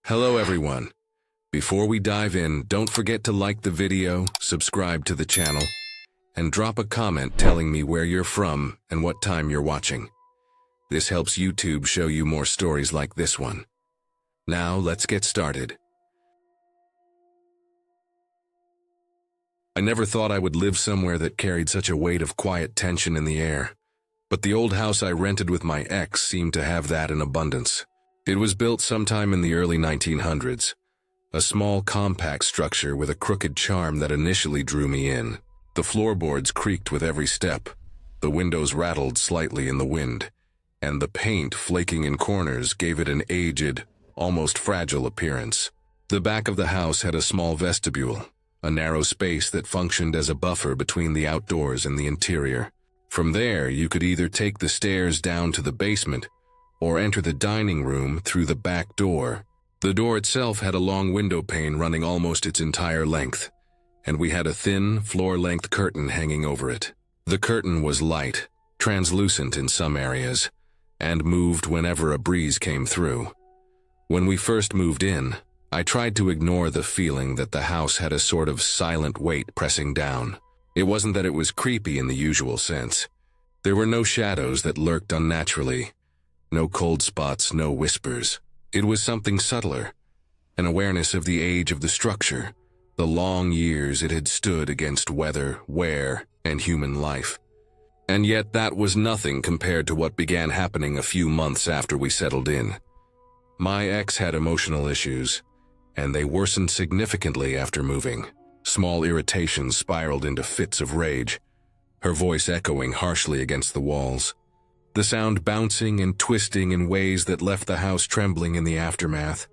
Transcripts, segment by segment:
Hello everyone. Before we dive in, don't forget to like the video, subscribe to the channel, and drop a comment telling me where you're from and what time you're watching. This helps YouTube show you more stories like this one. Now let's get started. I never thought I would live somewhere that carried such a weight of quiet tension in the air. But the old house I rented with my ex seemed to have that in abundance. It was built sometime in the early 1900s. A small, compact structure with a crooked charm that initially drew me in. The floorboards creaked with every step, the windows rattled slightly in the wind, and the paint flaking in corners gave it an aged, almost fragile appearance. The back of the house had a small vestibule, a narrow space that functioned as a buffer between the outdoors and the interior. From there, you could either take the stairs down to the basement or enter the dining room through the back door. The door itself had a long window pane running almost its entire length, and we had a thin, floor-length curtain hanging over it. The curtain was light, translucent in some areas, and moved whenever a breeze came through. When we first moved in, I tried to ignore the feeling that the house had a sort of silent weight pressing down. It wasn't that it was creepy in the usual sense. There were no shadows that lurked unnaturally. No cold spots, no whispers. It was something subtler, an awareness of the age of the structure, the long years it had stood against weather, wear, and human life. And yet that was nothing compared to what began happening a few months after we settled in. My ex had emotional issues, and they worsened significantly after moving. Small irritations spiraled into fits of rage, her voice echoing harshly against the walls. The sound bouncing and twisting in ways that left the house trembling in the aftermath.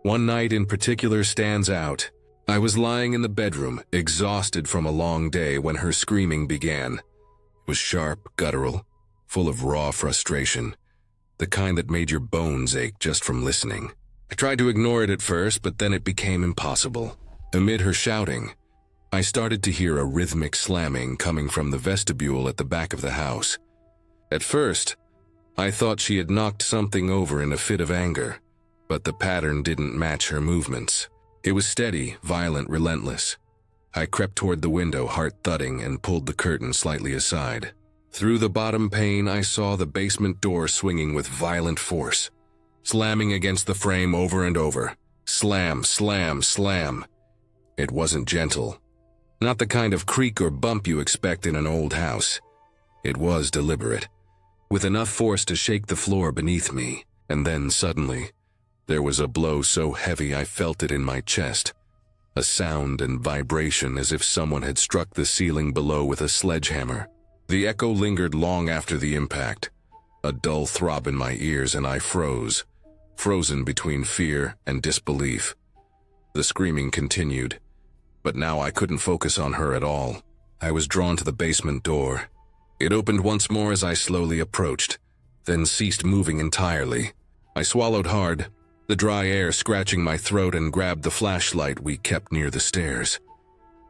One night in particular stands out. I was lying in the bedroom, exhausted from a long day, when her screaming began. It was sharp, guttural, full of raw frustration, the kind that made your bones ache just from listening. I tried to ignore it at first, but then it became impossible. Amid her shouting, I started to hear a rhythmic slamming coming from the vestibule at the back of the house. At first, I thought she had knocked something over in a fit of anger, but the pattern didn't match her movements. It was steady, violent, relentless. I crept toward the window, heart thudding, and pulled the curtain slightly aside. Through the bottom pane, I saw the basement door swinging with violent force, slamming against the frame over and over. Slam, slam, slam. It wasn't gentle. Not the kind of creak or bump you expect in an old house. It was deliberate, with enough force to shake the floor beneath me. And then suddenly, there was a blow so heavy I felt it in my chest. A sound and vibration as if someone had struck the ceiling below with a sledgehammer. The echo lingered long after the impact. A dull throb in my ears, and I froze, frozen between fear and disbelief. The screaming continued, but now I couldn't focus on her at all. I was drawn to the basement door. It opened once more as I slowly approached, then ceased moving entirely. I swallowed hard, the dry air scratching my throat, and grabbed the flashlight we kept near the stairs.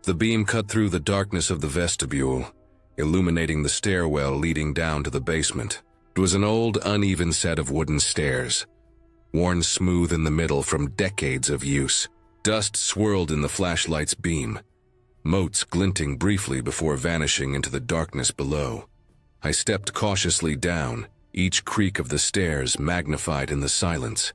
The beam cut through the darkness of the vestibule, illuminating the stairwell leading down to the basement. It was an old, uneven set of wooden stairs, worn smooth in the middle from decades of use. Dust swirled in the flashlight's beam, motes glinting briefly before vanishing into the darkness below. I stepped cautiously down, each creak of the stairs magnified in the silence.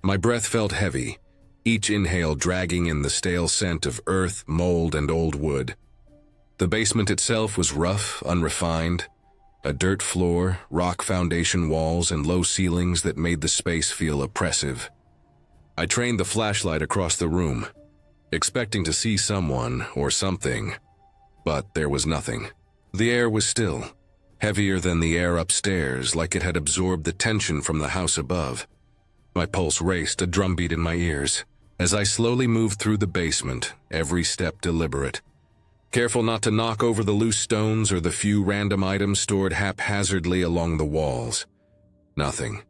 My breath felt heavy, each inhale dragging in the stale scent of earth, mold, and old wood. The basement itself was rough, unrefined, a dirt floor, rock foundation walls, and low ceilings that made the space feel oppressive. I trained the flashlight across the room, expecting to see someone or something, but there was nothing. The air was still, heavier than the air upstairs, like it had absorbed the tension from the house above. My pulse raced, a drumbeat in my ears, as I slowly moved through the basement, every step deliberate, careful not to knock over the loose stones or the few random items stored haphazardly along the walls. Nothing.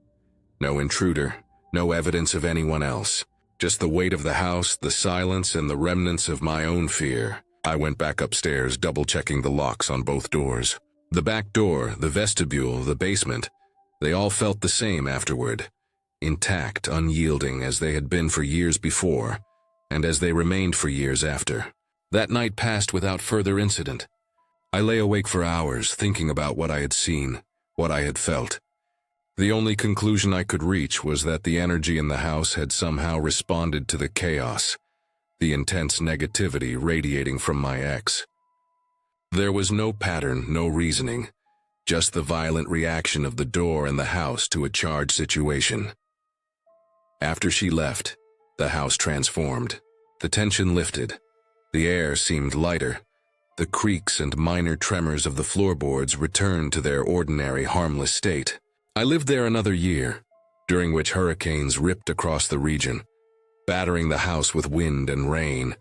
No intruder, no evidence of anyone else. Just the weight of the house, the silence, and the remnants of my own fear. I went back upstairs, double-checking the locks on both doors. The back door, the vestibule, the basement, they all felt the same afterward. intact, unyielding as they had been for years before, and as they remained for years after. That night passed without further incident. I lay awake for hours thinking about what I had seen, what I had felt. The only conclusion I could reach was that the energy in the house had somehow responded to the chaos, the intense negativity radiating from my ex. There was no pattern, no reasoning, just the violent reaction of the door and the house to a charged situation. After she left, the house transformed. The tension lifted. The air seemed lighter. The creaks and minor tremors of the floorboards returned to their ordinary, harmless state. I lived there another year, during which hurricanes ripped across the region, battering the house with wind and rain.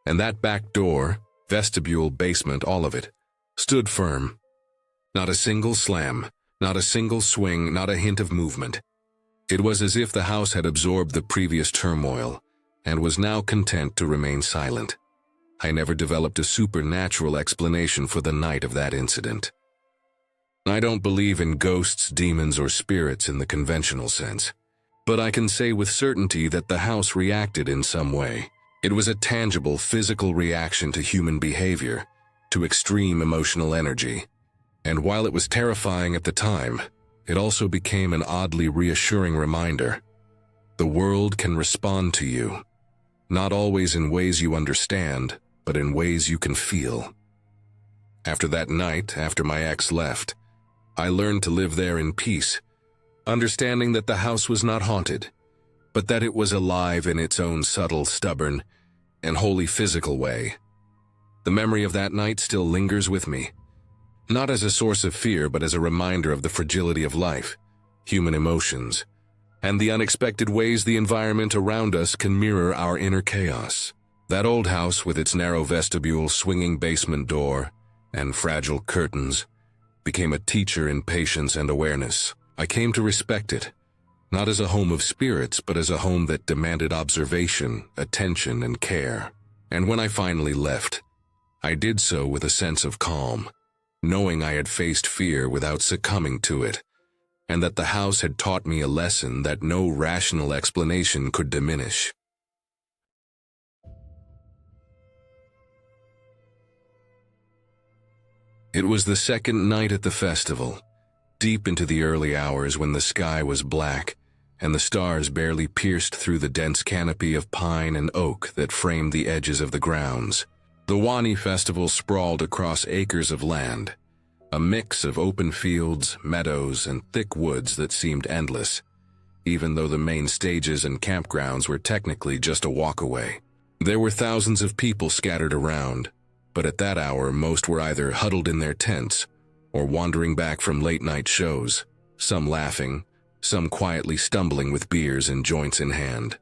And that back door, vestibule, basement, all of it, stood firm. Not a single slam, not a single swing, not a hint of movement. It was as if the house had absorbed the previous turmoil and was now content to remain silent. I never developed a supernatural explanation for the night of that incident. I don't believe in ghosts, demons, or spirits in the conventional sense, but I can say with certainty that the house reacted in some way. It was a tangible, physical reaction to human behavior, to extreme emotional energy. And while it was terrifying at the time, it also became an oddly reassuring reminder. The world can respond to you, not always in ways you understand, but in ways you can feel. After that night, after my ex left, I learned to live there in peace, understanding that the house was not haunted, but that it was alive in its own subtle, stubborn, and wholly physical way. The memory of that night still lingers with me, not as a source of fear, but as a reminder of the fragility of life, human emotions, and the unexpected ways the environment around us can mirror our inner chaos. That old house with its narrow vestibule, swinging basement door, and fragile curtains became a teacher in patience and awareness. I came to respect it, not as a home of spirits, but as a home that demanded observation, attention, and care. And when I finally left, I did so with a sense of calm, knowing I had faced fear without succumbing to it, and that the house had taught me a lesson that no rational explanation could diminish. It was the second night at the festival, deep into the early hours when the sky was black and the stars barely pierced through the dense canopy of pine and oak that framed the edges of the grounds. The Wani Festival sprawled across acres of land, a mix of open fields, meadows, and thick woods that seemed endless, even though the main stages and campgrounds were technically just a walk away. There were thousands of people scattered around, but at that hour most were either huddled in their tents or wandering back from late-night shows, some laughing, some quietly stumbling with beers and joints in hand.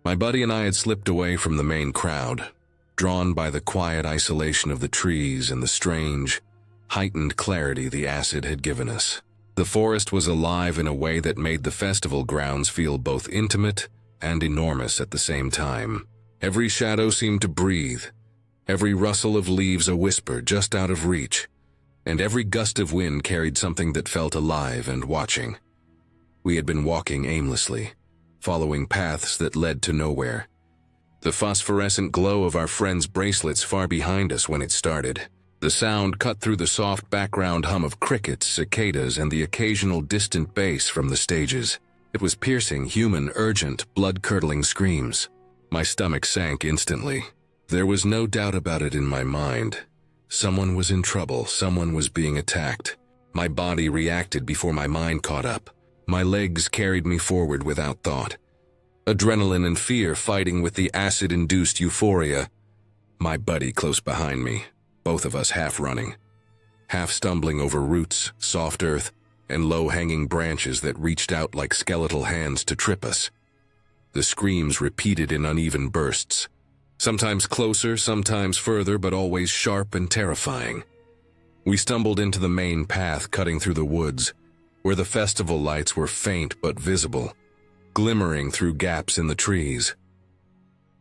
My buddy and I had slipped away from the main crowd, drawn by the quiet isolation of the trees and the strange, heightened clarity the acid had given us. The forest was alive in a way that made the festival grounds feel both intimate and enormous at the same time. Every shadow seemed to breathe, every rustle of leaves a whisper just out of reach, and every gust of wind carried something that felt alive and watching. We had been walking aimlessly, following paths that led to nowhere, the phosphorescent glow of our friends' bracelets far behind us when it started. The sound cut through the soft background hum of crickets, cicadas, and the occasional distant bass from the stages. It was piercing, human, urgent, blood-curdling screams. My stomach sank instantly. There was no doubt about it in my mind. Someone was in trouble, someone was being attacked. My body reacted before my mind caught up. My legs carried me forward without thought. Adrenaline and fear fighting with the acid-induced euphoria. My buddy close behind me, both of us half running, half stumbling over roots, soft earth, and low-hanging branches that reached out like skeletal hands to trip us. The screams repeated in uneven bursts, sometimes closer, sometimes further, but always sharp and terrifying. We stumbled into the main path cutting through the woods, where the festival lights were faint but visible, glimmering through gaps in the trees.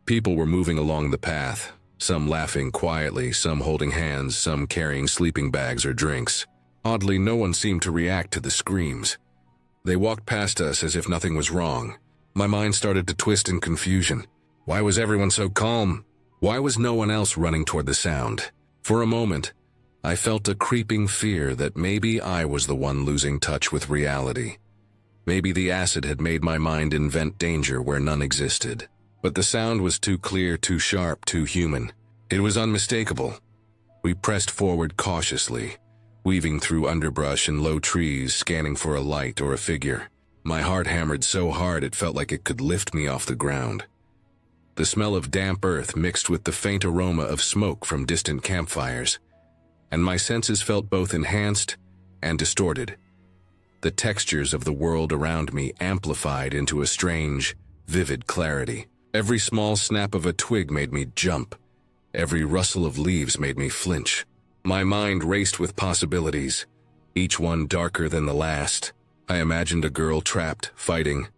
People were moving along the path, some laughing quietly, some holding hands, some carrying sleeping bags or drinks. Oddly, no one seemed to react to the screams. They walked past us as if nothing was wrong. My mind started to twist in confusion. Why was everyone so calm? Why was no one else running toward the sound? For a moment, I felt a creeping fear that maybe I was the one losing touch with reality. Maybe the acid had made my mind invent danger where none existed. But the sound was too clear, too sharp, too human. It was unmistakable. We pressed forward cautiously, weaving through underbrush and low trees, scanning for a light or a figure. My heart hammered so hard it felt like it could lift me off the ground. The smell of damp earth mixed with the faint aroma of smoke from distant campfires, and my senses felt both enhanced and distorted. The textures of the world around me amplified into a strange, vivid clarity. Every small snap of a twig made me jump. Every rustle of leaves made me flinch. My mind raced with possibilities, each one darker than the last. I imagined a girl trapped, fighting,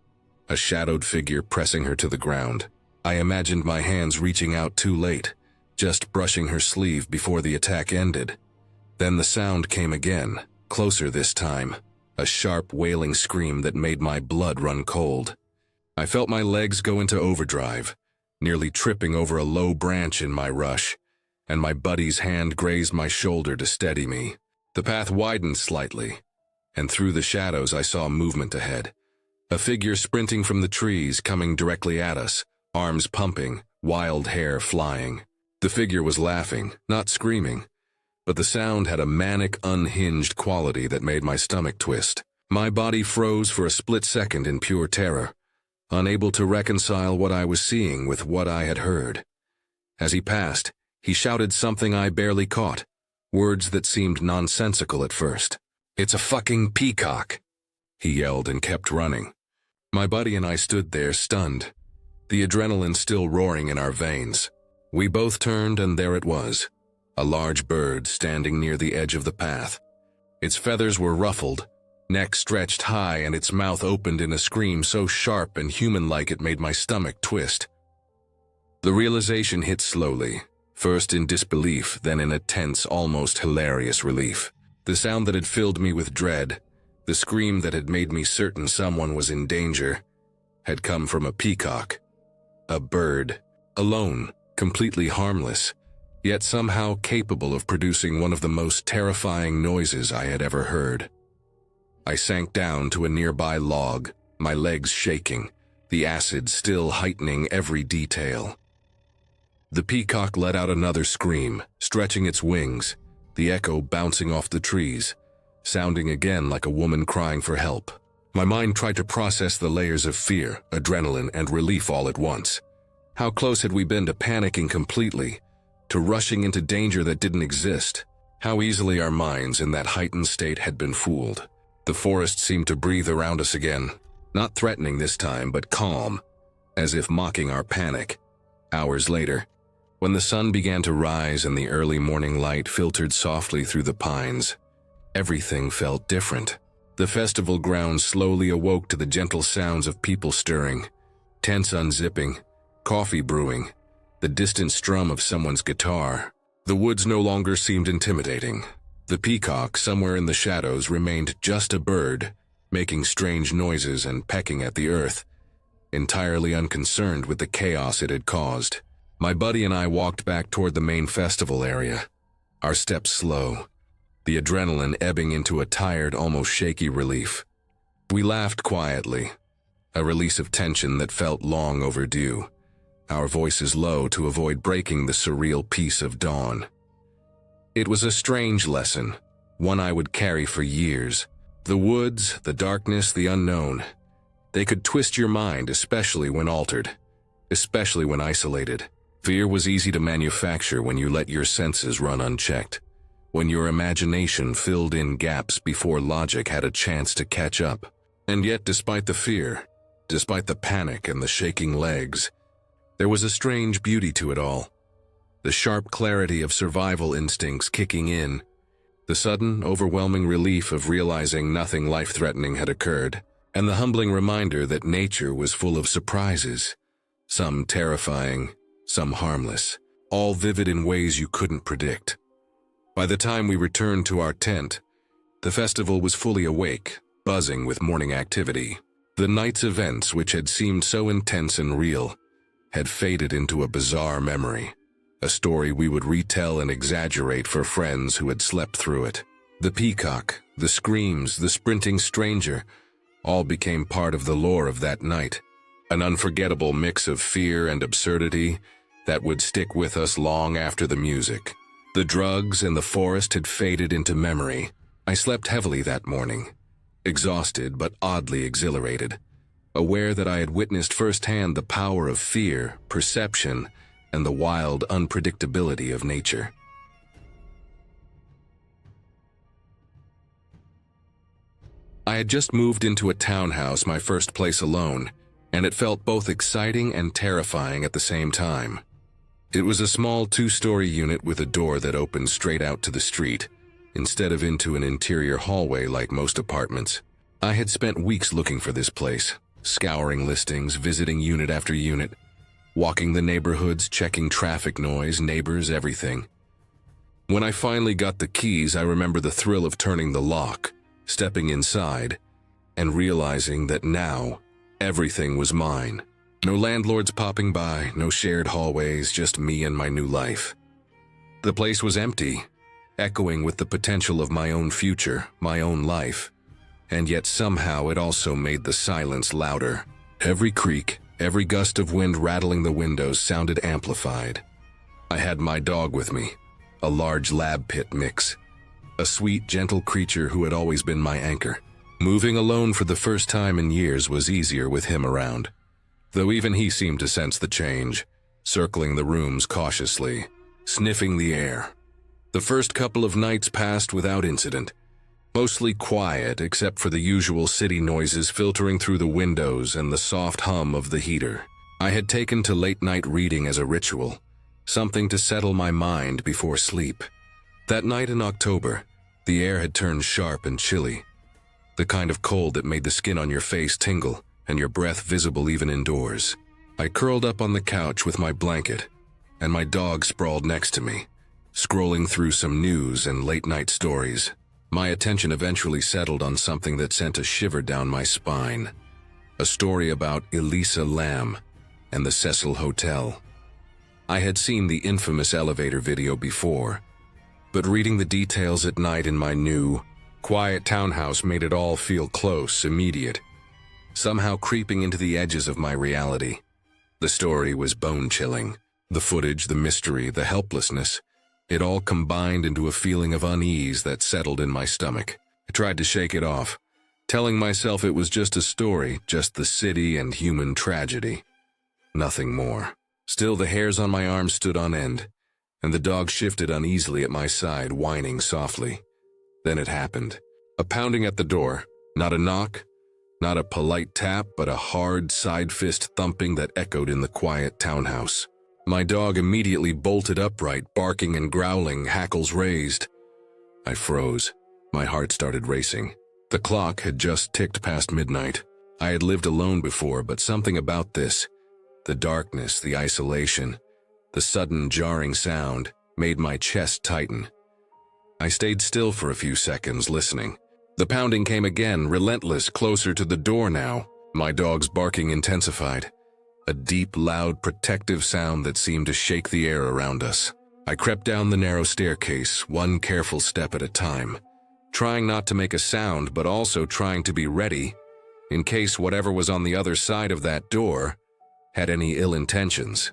a shadowed figure pressing her to the ground. I imagined my hands reaching out too late, just brushing her sleeve before the attack ended. Then the sound came again, closer this time, a sharp, wailing scream that made my blood run cold. I felt my legs go into overdrive, nearly tripping over a low branch in my rush, and my buddy's hand grazed my shoulder to steady me. The path widened slightly, and through the shadows I saw movement ahead. A figure sprinting from the trees coming directly at us, arms pumping, wild hair flying. The figure was laughing, not screaming, but the sound had a manic, unhinged quality that made my stomach twist. My body froze for a split second in pure terror, unable to reconcile what I was seeing with what I had heard. As he passed, he shouted something I barely caught, words that seemed nonsensical at first. "It's a fucking peacock," he yelled and kept running. My buddy and I stood there stunned, the adrenaline still roaring in our veins. We both turned and there it was, a large bird standing near the edge of the path. Its feathers were ruffled, neck stretched high, and its mouth opened in a scream so sharp and human-like it made my stomach twist. The realization hit slowly, first in disbelief, then in a tense, almost hilarious relief. The sound that had filled me with dread, the scream that had made me certain someone was in danger, had come from a peacock. A bird, alone, completely harmless, yet somehow capable of producing one of the most terrifying noises I had ever heard. I sank down to a nearby log, my legs shaking, the acid still heightening every detail. The peacock let out another scream, stretching its wings, the echo bouncing off the trees, sounding again like a woman crying for help. My mind tried to process the layers of fear, adrenaline, and relief all at once. How close had we been to panicking completely, to rushing into danger that didn't exist? How easily our minds in that heightened state had been fooled. The forest seemed to breathe around us again, not threatening this time, but calm, as if mocking our panic. Hours later, when the sun began to rise and the early morning light filtered softly through the pines, everything felt different. The festival grounds slowly awoke to the gentle sounds of people stirring, tents unzipping, coffee brewing, the distant strum of someone's guitar. The woods no longer seemed intimidating. The peacock, somewhere in the shadows, remained just a bird, making strange noises and pecking at the earth, entirely unconcerned with the chaos it had caused. My buddy and I walked back toward the main festival area, our steps slow, the adrenaline ebbing into a tired, almost shaky relief. We laughed quietly, a release of tension that felt long overdue, our voices low to avoid breaking the surreal peace of dawn. It was a strange lesson, one I would carry for years. The woods, the darkness, the unknown. They could twist your mind, especially when altered, especially when isolated. Fear was easy to manufacture when you let your senses run unchecked, when your imagination filled in gaps before logic had a chance to catch up. And yet, despite the fear, despite the panic and the shaking legs, there was a strange beauty to it all. The sharp clarity of survival instincts kicking in, the sudden, overwhelming relief of realizing nothing life-threatening had occurred, and the humbling reminder that nature was full of surprises, some terrifying, some harmless, all vivid in ways you couldn't predict. By the time we returned to our tent, the festival was fully awake, buzzing with morning activity. The night's events, which had seemed so intense and real, had faded into a bizarre memory, a story we would retell and exaggerate for friends who had slept through it. The peacock, the screams, the sprinting stranger, all became part of the lore of that night, an unforgettable mix of fear and absurdity that would stick with us long after the music. The drugs and the forest had faded into memory. I slept heavily that morning, exhausted but oddly exhilarated, aware that I had witnessed firsthand the power of fear, perception, and the wild unpredictability of nature. I had just moved into a townhouse, my first place alone, and it felt both exciting and terrifying at the same time. It was a small 2-story unit with a door that opened straight out to the street, instead of into an interior hallway like most apartments. I had spent weeks looking for this place, scouring listings, visiting unit after unit, walking the neighborhoods, checking traffic noise, neighbors, everything. When I finally got the keys, I remember the thrill of turning the lock, stepping inside, and realizing that now everything was mine. No landlords popping by, no shared hallways, just me and my new life. The place was empty, echoing with the potential of my own future, my own life. And yet somehow it also made the silence louder. Every creak, every gust of wind rattling the windows sounded amplified. I had my dog with me, a large lab pit mix, a sweet, gentle creature who had always been my anchor. Moving alone for the first time in years was easier with him around, though even he seemed to sense the change, circling the rooms cautiously, sniffing the air. The first couple of nights passed without incident, mostly quiet except for the usual city noises filtering through the windows and the soft hum of the heater. I had taken to late-night reading as a ritual, something to settle my mind before sleep. That night in October, the air had turned sharp and chilly, the kind of cold that made the skin on your face tingle and your breath visible even indoors. I curled up on the couch with my blanket, and my dog sprawled next to me, scrolling through some news and late-night stories. My attention eventually settled on something that sent a shiver down my spine. A story about Elisa Lam and the Cecil Hotel. I had seen the infamous elevator video before, but reading the details at night in my new, quiet townhouse made it all feel close, immediate, somehow creeping into the edges of my reality. The story was bone-chilling. The footage, the mystery, the helplessness, it all combined into a feeling of unease that settled in my stomach. I tried to shake it off, telling myself it was just a story, just the city and human tragedy. Nothing more. Still, the hairs on my arms stood on end, and the dog shifted uneasily at my side, whining softly. Then it happened. A pounding at the door. Not a knock, not a polite tap, but a hard side-fist thumping that echoed in the quiet townhouse. My dog immediately bolted upright, barking and growling, hackles raised. I froze. My heart started racing. The clock had just ticked past midnight. I had lived alone before, but something about this, the darkness, the isolation, the sudden jarring sound, made my chest tighten. I stayed still for a few seconds, listening. The pounding came again, relentless, closer to the door now. My dog's barking intensified. A deep, loud, protective sound that seemed to shake the air around us. I crept down the narrow staircase, one careful step at a time, trying not to make a sound, but also trying to be ready, in case whatever was on the other side of that door had any ill intentions.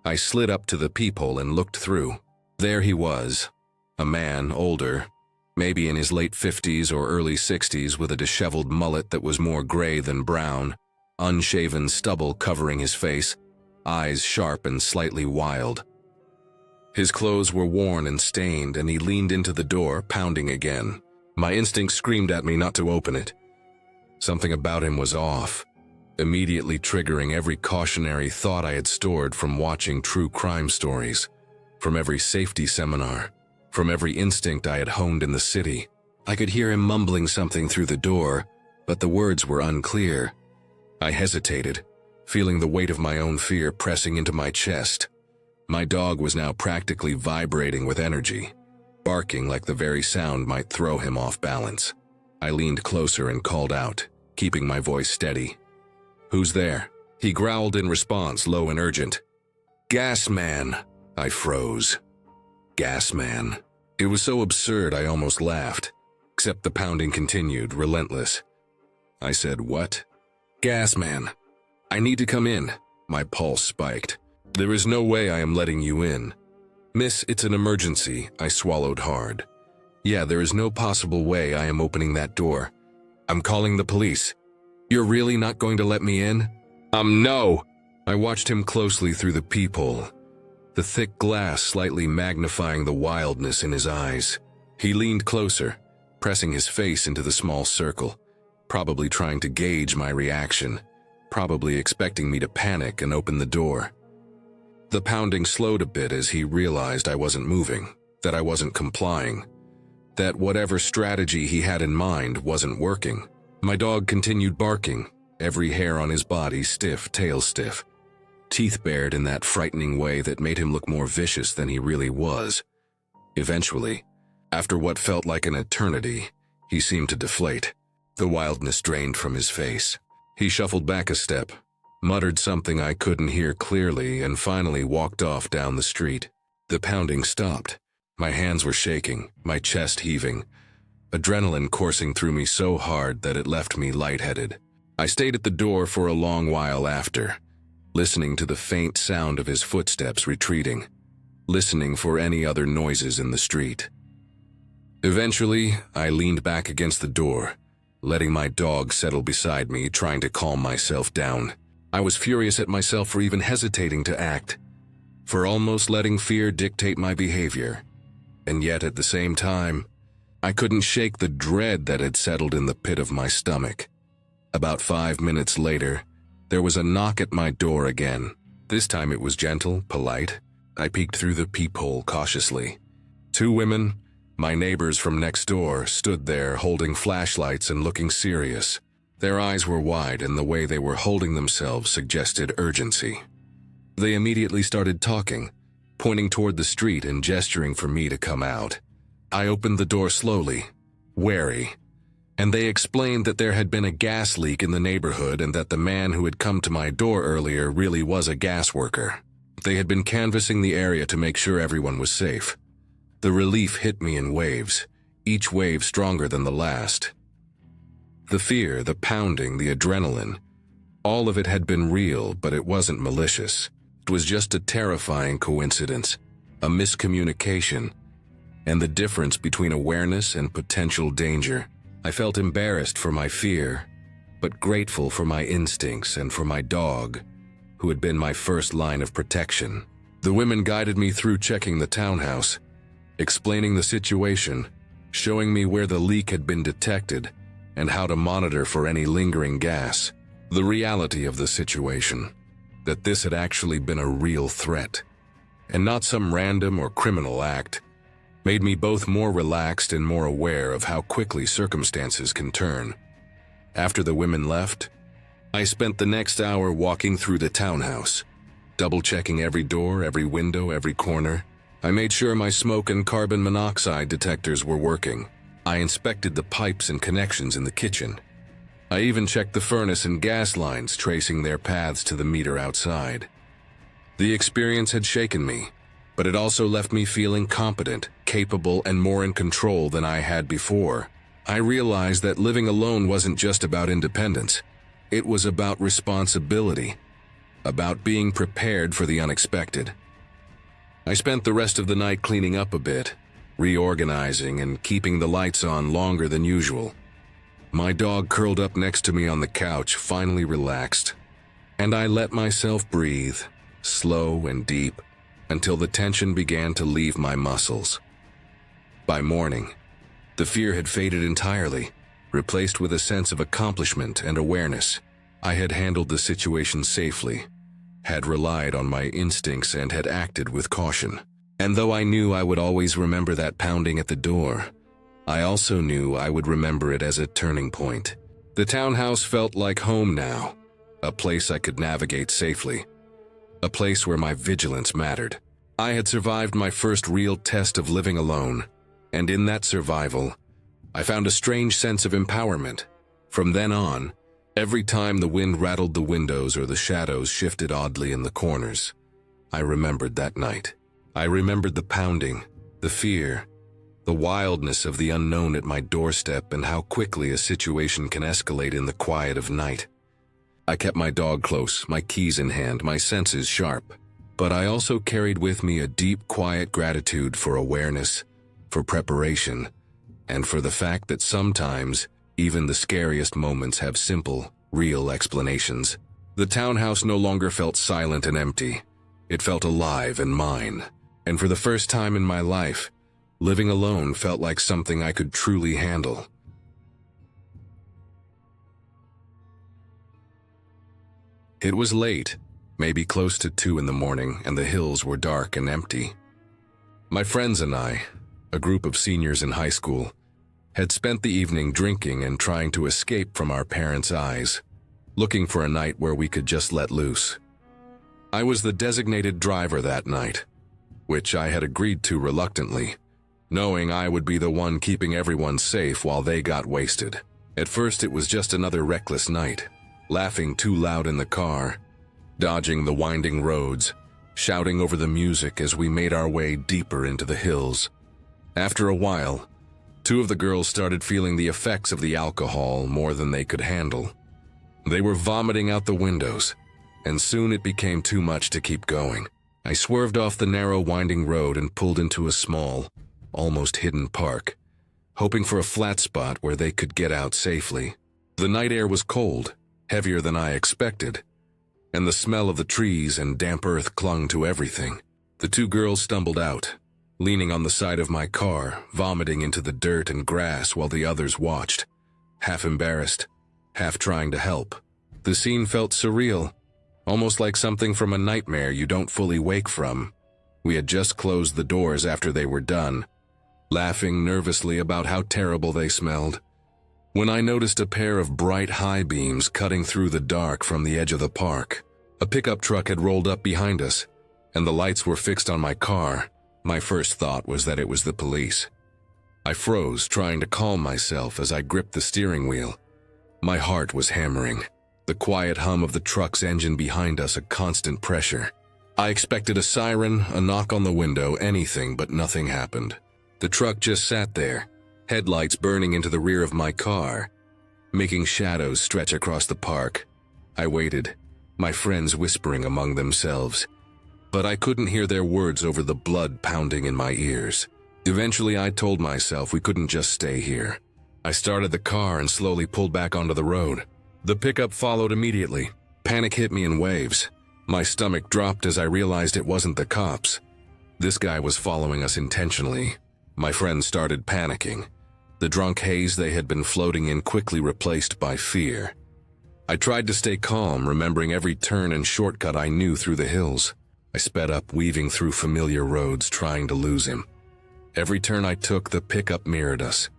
I slid up to the peephole and looked through. There he was, a man, older, maybe in his late 50s or early 60s, with a disheveled mullet that was more gray than brown, unshaven stubble covering his face, eyes sharp and slightly wild. His clothes were worn and stained, and he leaned into the door, pounding again. My instinct screamed at me not to open it. Something about him was off, immediately triggering every cautionary thought I had stored from watching true crime stories, from every safety seminar, from every instinct I had honed in the city. I could hear him mumbling something through the door, but the words were unclear. I hesitated, feeling the weight of my own fear pressing into my chest. My dog was now practically vibrating with energy, barking like the very sound might throw him off balance. I leaned closer and called out, keeping my voice steady. "Who's there?" He growled in response, low and urgent. "Gas man." I froze. Gas man. It was so absurd I almost laughed, except the pounding continued, relentless. I said, "What?" "Gas man. I need to come in." My pulse spiked. "There is no way I am letting you in." "Miss, it's an emergency." I swallowed hard. "Yeah, there is no possible way I am opening that door. I'm calling the police." "You're really not going to let me in?" No." I watched him closely through the peephole, the thick glass slightly magnifying the wildness in his eyes. He leaned closer, pressing his face into the small circle, probably trying to gauge my reaction, probably expecting me to panic and open the door. The pounding slowed a bit as he realized I wasn't moving, that I wasn't complying, that whatever strategy he had in mind wasn't working. My dog continued barking, every hair on his body stiff, tail stiff, teeth bared in that frightening way that made him look more vicious than he really was. Eventually, after what felt like an eternity, he seemed to deflate. The wildness drained from his face. He shuffled back a step, muttered something I couldn't hear clearly, and finally walked off down the street. The pounding stopped. My hands were shaking, my chest heaving, adrenaline coursing through me so hard that it left me lightheaded. I stayed at the door for a long while after, listening to the faint sound of his footsteps retreating, listening for any other noises in the street. Eventually, I leaned back against the door, letting my dog settle beside me, trying to calm myself down. I was furious at myself for even hesitating to act, for almost letting fear dictate my behavior. And yet at the same time, I couldn't shake the dread that had settled in the pit of my stomach. About 5 minutes later, there was a knock at my door again. This time it was gentle, polite. I peeked through the peephole cautiously. 2 women, my neighbors from next door, stood there holding flashlights and looking serious. Their eyes were wide, and the way they were holding themselves suggested urgency. They immediately started talking, pointing toward the street and gesturing for me to come out. I opened the door slowly, wary, and they explained that there had been a gas leak in the neighborhood and that the man who had come to my door earlier really was a gas worker. They had been canvassing the area to make sure everyone was safe. The relief hit me in waves, each wave stronger than the last. The fear, the pounding, the adrenaline, all of it had been real, but it wasn't malicious. It was just a terrifying coincidence, a miscommunication, and the difference between awareness and potential danger. I felt embarrassed for my fear, but grateful for my instincts and for my dog, who had been my first line of protection. The women guided me through checking the townhouse, explaining the situation, showing me where the leak had been detected, and how to monitor for any lingering gas. The reality of the situation, that this had actually been a real threat, and not some random or criminal act, made me both more relaxed and more aware of how quickly circumstances can turn. After the women left, I spent the next hour walking through the townhouse, double-checking every door, every window, every corner. I made sure my smoke and carbon monoxide detectors were working. I inspected the pipes and connections in the kitchen. I even checked the furnace and gas lines, tracing their paths to the meter outside. The experience had shaken me, but it also left me feeling competent, capable, and more in control than I had before. I realized that living alone wasn't just about independence. It was about responsibility, about being prepared for the unexpected. I spent the rest of the night cleaning up a bit, reorganizing and keeping the lights on longer than usual. My dog curled up next to me on the couch, finally relaxed, and I let myself breathe, slow and deep, until the tension began to leave my muscles. By morning, the fear had faded entirely, replaced with a sense of accomplishment and awareness. I had handled the situation safely, had relied on my instincts, and had acted with caution. And though I knew I would always remember that pounding at the door, I also knew I would remember it as a turning point. The townhouse felt like home now, a place I could navigate safely, a place where my vigilance mattered. I had survived my first real test of living alone, and in that survival, I found a strange sense of empowerment. From then on, every time the wind rattled the windows or the shadows shifted oddly in the corners, I remembered that night. I remembered the pounding, the fear, the wildness of the unknown at my doorstep, and how quickly a situation can escalate in the quiet of night. I kept my dog close, my keys in hand, my senses sharp. But I also carried with me a deep, quiet gratitude for awareness, for preparation, and for the fact that sometimes even the scariest moments have simple, real explanations. The townhouse no longer felt silent and empty. It felt alive and mine. And for the first time in my life, living alone felt like something I could truly handle. It was late, maybe close to 2 in the morning, and the hills were dark and empty. My friends and I, a group of seniors in high school, had spent the evening drinking and trying to escape from our parents' eyes, looking for a night where we could just let loose. I was the designated driver that night, which I had agreed to reluctantly, knowing I would be the one keeping everyone safe while they got wasted. At first it was just another reckless night, laughing too loud in the car, dodging the winding roads, shouting over the music as we made our way deeper into the hills. After a while, 2 of the girls started feeling the effects of the alcohol more than they could handle. They were vomiting out the windows, and soon it became too much to keep going. I swerved off the narrow winding road and pulled into a small, almost hidden park, hoping for a flat spot where they could get out safely. The night air was cold, heavier than I expected, and the smell of the trees and damp earth clung to everything. The 2 girls stumbled out, leaning on the side of my car, vomiting into the dirt and grass while the others watched, half embarrassed, half trying to help. The scene felt surreal, almost like something from a nightmare you don't fully wake from. We had just closed the doors after they were done, laughing nervously about how terrible they smelled, when I noticed a pair of bright high beams cutting through the dark from the edge of the park. A pickup truck had rolled up behind us, and the lights were fixed on my car. My first thought was that it was the police. I froze, trying to calm myself as I gripped the steering wheel. My heart was hammering, the quiet hum of the truck's engine behind us a constant pressure. I expected a siren, a knock on the window, anything, but nothing happened. The truck just sat there, headlights burning into the rear of my car, making shadows stretch across the park. I waited, my friends whispering among themselves, but I couldn't hear their words over the blood pounding in my ears. Eventually I told myself we couldn't just stay here. I started the car and slowly pulled back onto the road. The pickup followed immediately. Panic hit me in waves. My stomach dropped as I realized it wasn't the cops. This guy was following us intentionally. My friends started panicking. The drunk haze they had been floating in quickly replaced by fear. I tried to stay calm, remembering every turn and shortcut I knew through the hills. I sped up, weaving through familiar roads, trying to lose him. Every turn I took, the pickup mirrored us.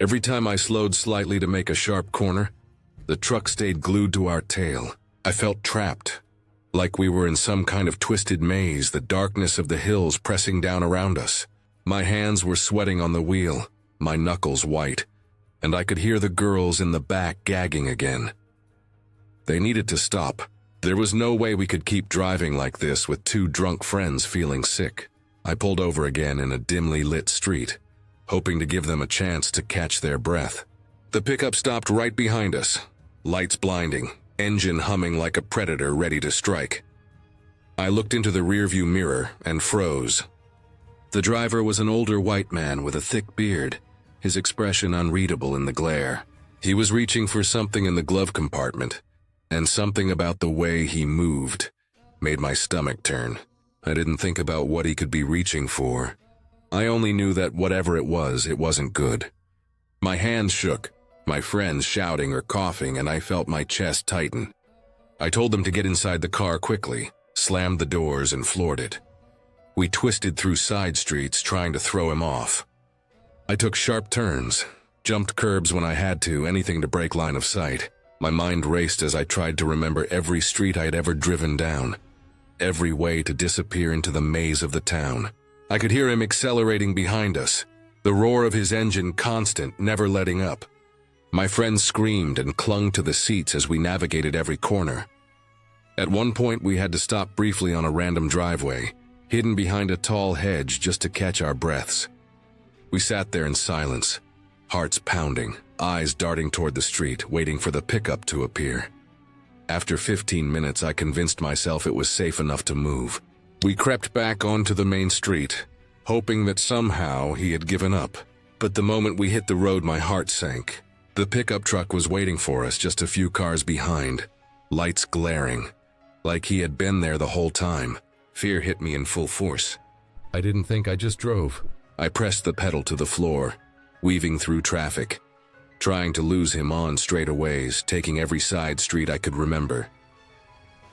Every time I slowed slightly to make a sharp corner, the truck stayed glued to our tail. I felt trapped, like we were in some kind of twisted maze, the darkness of the hills pressing down around us. My hands were sweating on the wheel, my knuckles white, and I could hear the girls in the back gagging again. They needed to stop. There was no way we could keep driving like this with 2 drunk friends feeling sick. I pulled over again in a dimly lit street, hoping to give them a chance to catch their breath. The pickup stopped right behind us, lights blinding, engine humming like a predator ready to strike. I looked into the rearview mirror and froze. The driver was an older white man with a thick beard, his expression unreadable in the glare. He was reaching for something in the glove compartment, and something about the way he moved made my stomach turn. I didn't think about what he could be reaching for. I only knew that whatever it wasn't good. My hands shook, my friends shouting or coughing, and I felt my chest tighten. I told them to get inside the car quickly, slammed the doors and floored it. We twisted through side streets trying to throw him off. I took sharp turns, jumped curbs when I had to, anything to break line of sight. My mind raced as I tried to remember every street I had ever driven down, every way to disappear into the maze of the town. I could hear him accelerating behind us, The roar of his engine constant, never letting up. My friends screamed and clung to the seats as we navigated every corner. At one point, we had to stop briefly on a random driveway, hidden behind a tall hedge just to catch our breaths. We sat there in silence, hearts pounding, eyes darting toward the street, waiting for the pickup to appear. After 15 minutes, I convinced myself it was safe enough to move. We crept back onto the main street, hoping that somehow he had given up. But the moment we hit the road, my heart sank. The pickup truck was waiting for us just a few cars behind, lights glaring, like he had been there the whole time. Fear hit me in full force. I didn't think, I just drove. I pressed the pedal to the floor, weaving through traffic, trying to lose him on straightaways, taking every side street I could remember.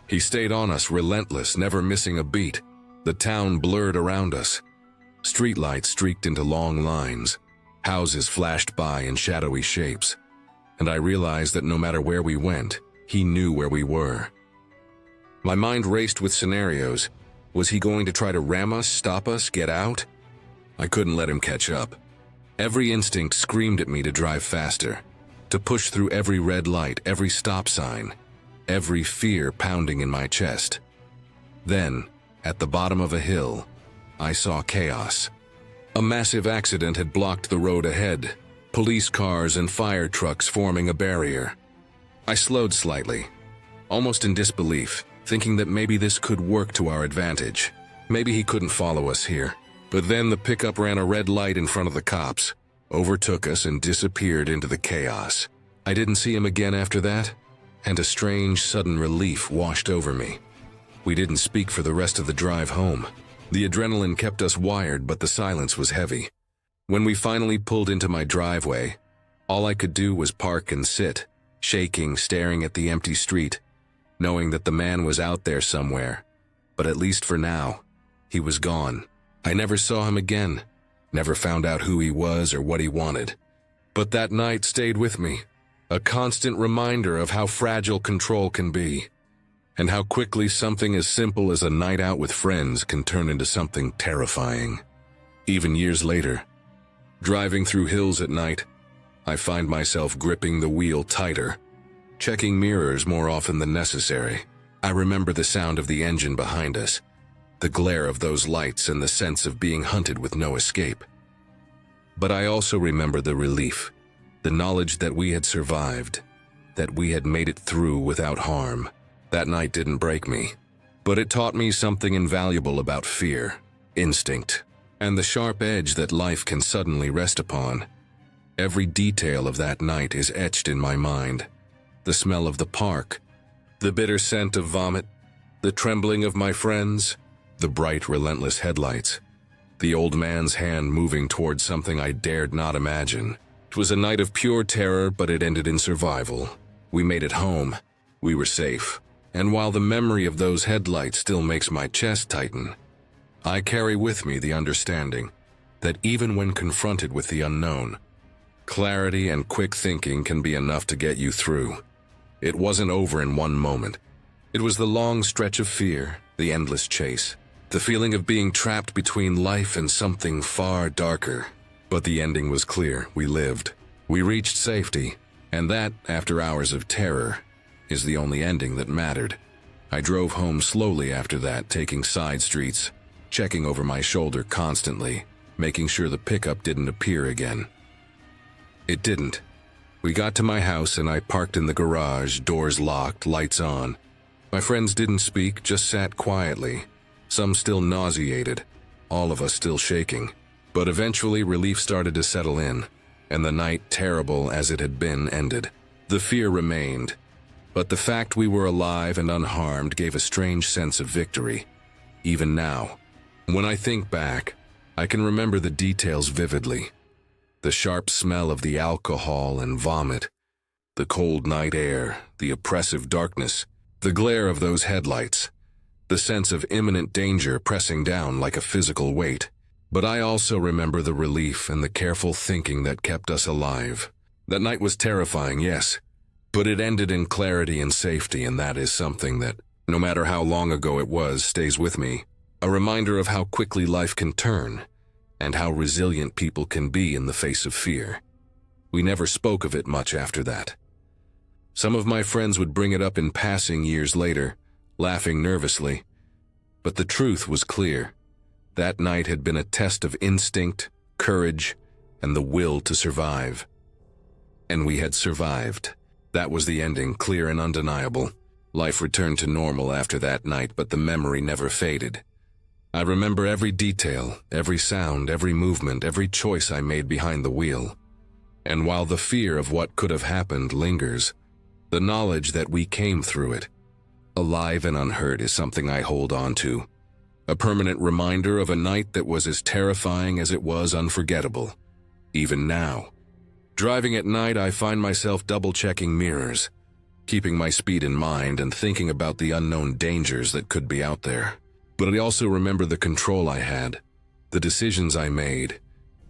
He stayed on us, relentless, never missing a beat. The town blurred around us. Streetlights streaked into long lines. Houses flashed by in shadowy shapes. And I realized that no matter where we went, he knew where we were. My mind raced with scenarios. Was he going to try to ram us, stop us, get out? I couldn't let him catch up. Every instinct screamed at me to drive faster, to push through every red light, every stop sign, every fear pounding in my chest. Then, at the bottom of a hill, I saw chaos. A massive accident had blocked the road ahead, police cars and fire trucks forming a barrier. I slowed slightly, almost in disbelief, thinking that maybe this could work to our advantage. Maybe he couldn't follow us here. But then the pickup ran a red light in front of the cops, overtook us and disappeared into the chaos. I didn't see him again after that, and a strange, sudden relief washed over me. We didn't speak for the rest of the drive home. The adrenaline kept us wired, but the silence was heavy. When we finally pulled into my driveway, all I could do was park and sit, shaking, staring at the empty street, knowing that the man was out there somewhere. But at least for now, he was gone. I never saw him again, never found out who he was or what he wanted. But that night stayed with me, a constant reminder of how fragile control can be, and how quickly something as simple as a night out with friends can turn into something terrifying. Even years later, driving through hills at night, I find myself gripping the wheel tighter, checking mirrors more often than necessary. I remember the sound of the engine behind us, the glare of those lights and the sense of being hunted with no escape. But I also remember the relief, the knowledge that we had survived, that we had made it through without harm. That night didn't break me, but it taught me something invaluable about fear, instinct, and the sharp edge that life can suddenly rest upon. Every detail of that night is etched in my mind. The smell of the park, the bitter scent of vomit, the trembling of my friends, the bright, relentless headlights, the old man's hand moving towards something I dared not imagine. It was a night of pure terror, but it ended in survival. We made it home. We were safe. And while the memory of those headlights still makes my chest tighten, I carry with me the understanding that even when confronted with the unknown, clarity and quick thinking can be enough to get you through. It wasn't over in one moment. It was the long stretch of fear, the endless chase, the feeling of being trapped between life and something far darker. But the ending was clear. We lived. We reached safety. And that, after hours of terror, is the only ending that mattered. I drove home slowly after that, taking side streets, checking over my shoulder constantly, making sure the pickup didn't appear again. It didn't. We got to my house and I parked in the garage, doors locked, lights on. My friends didn't speak, just sat quietly, some still nauseated, all of us still shaking. But eventually relief started to settle in, and the night, terrible as it had been, ended. The fear remained, but the fact we were alive and unharmed gave a strange sense of victory. Even now, when I think back, I can remember the details vividly. The sharp smell of the alcohol and vomit, the cold night air, the oppressive darkness, the glare of those headlights, the sense of imminent danger pressing down like a physical weight. But I also remember the relief and the careful thinking that kept us alive. That night was terrifying, yes, but it ended in clarity and safety, and that is something that, no matter how long ago it was, stays with me. A reminder of how quickly life can turn, and how resilient people can be in the face of fear. We never spoke of it much after that. Some of my friends would bring it up in passing years later, laughing nervously. But the truth was clear. That night had been a test of instinct, courage, and the will to survive. And we had survived. That was the ending, clear and undeniable. Life returned to normal after that night, but the memory never faded. I remember every detail, every sound, every movement, every choice I made behind the wheel. And while the fear of what could have happened lingers, the knowledge that we came through it, alive and unhurt, is something I hold on to. A permanent reminder of a night that was as terrifying as it was unforgettable. Even now, driving at night, I find myself double-checking mirrors, keeping my speed in mind and thinking about the unknown dangers that could be out there. But I also remember the control I had, the decisions I made,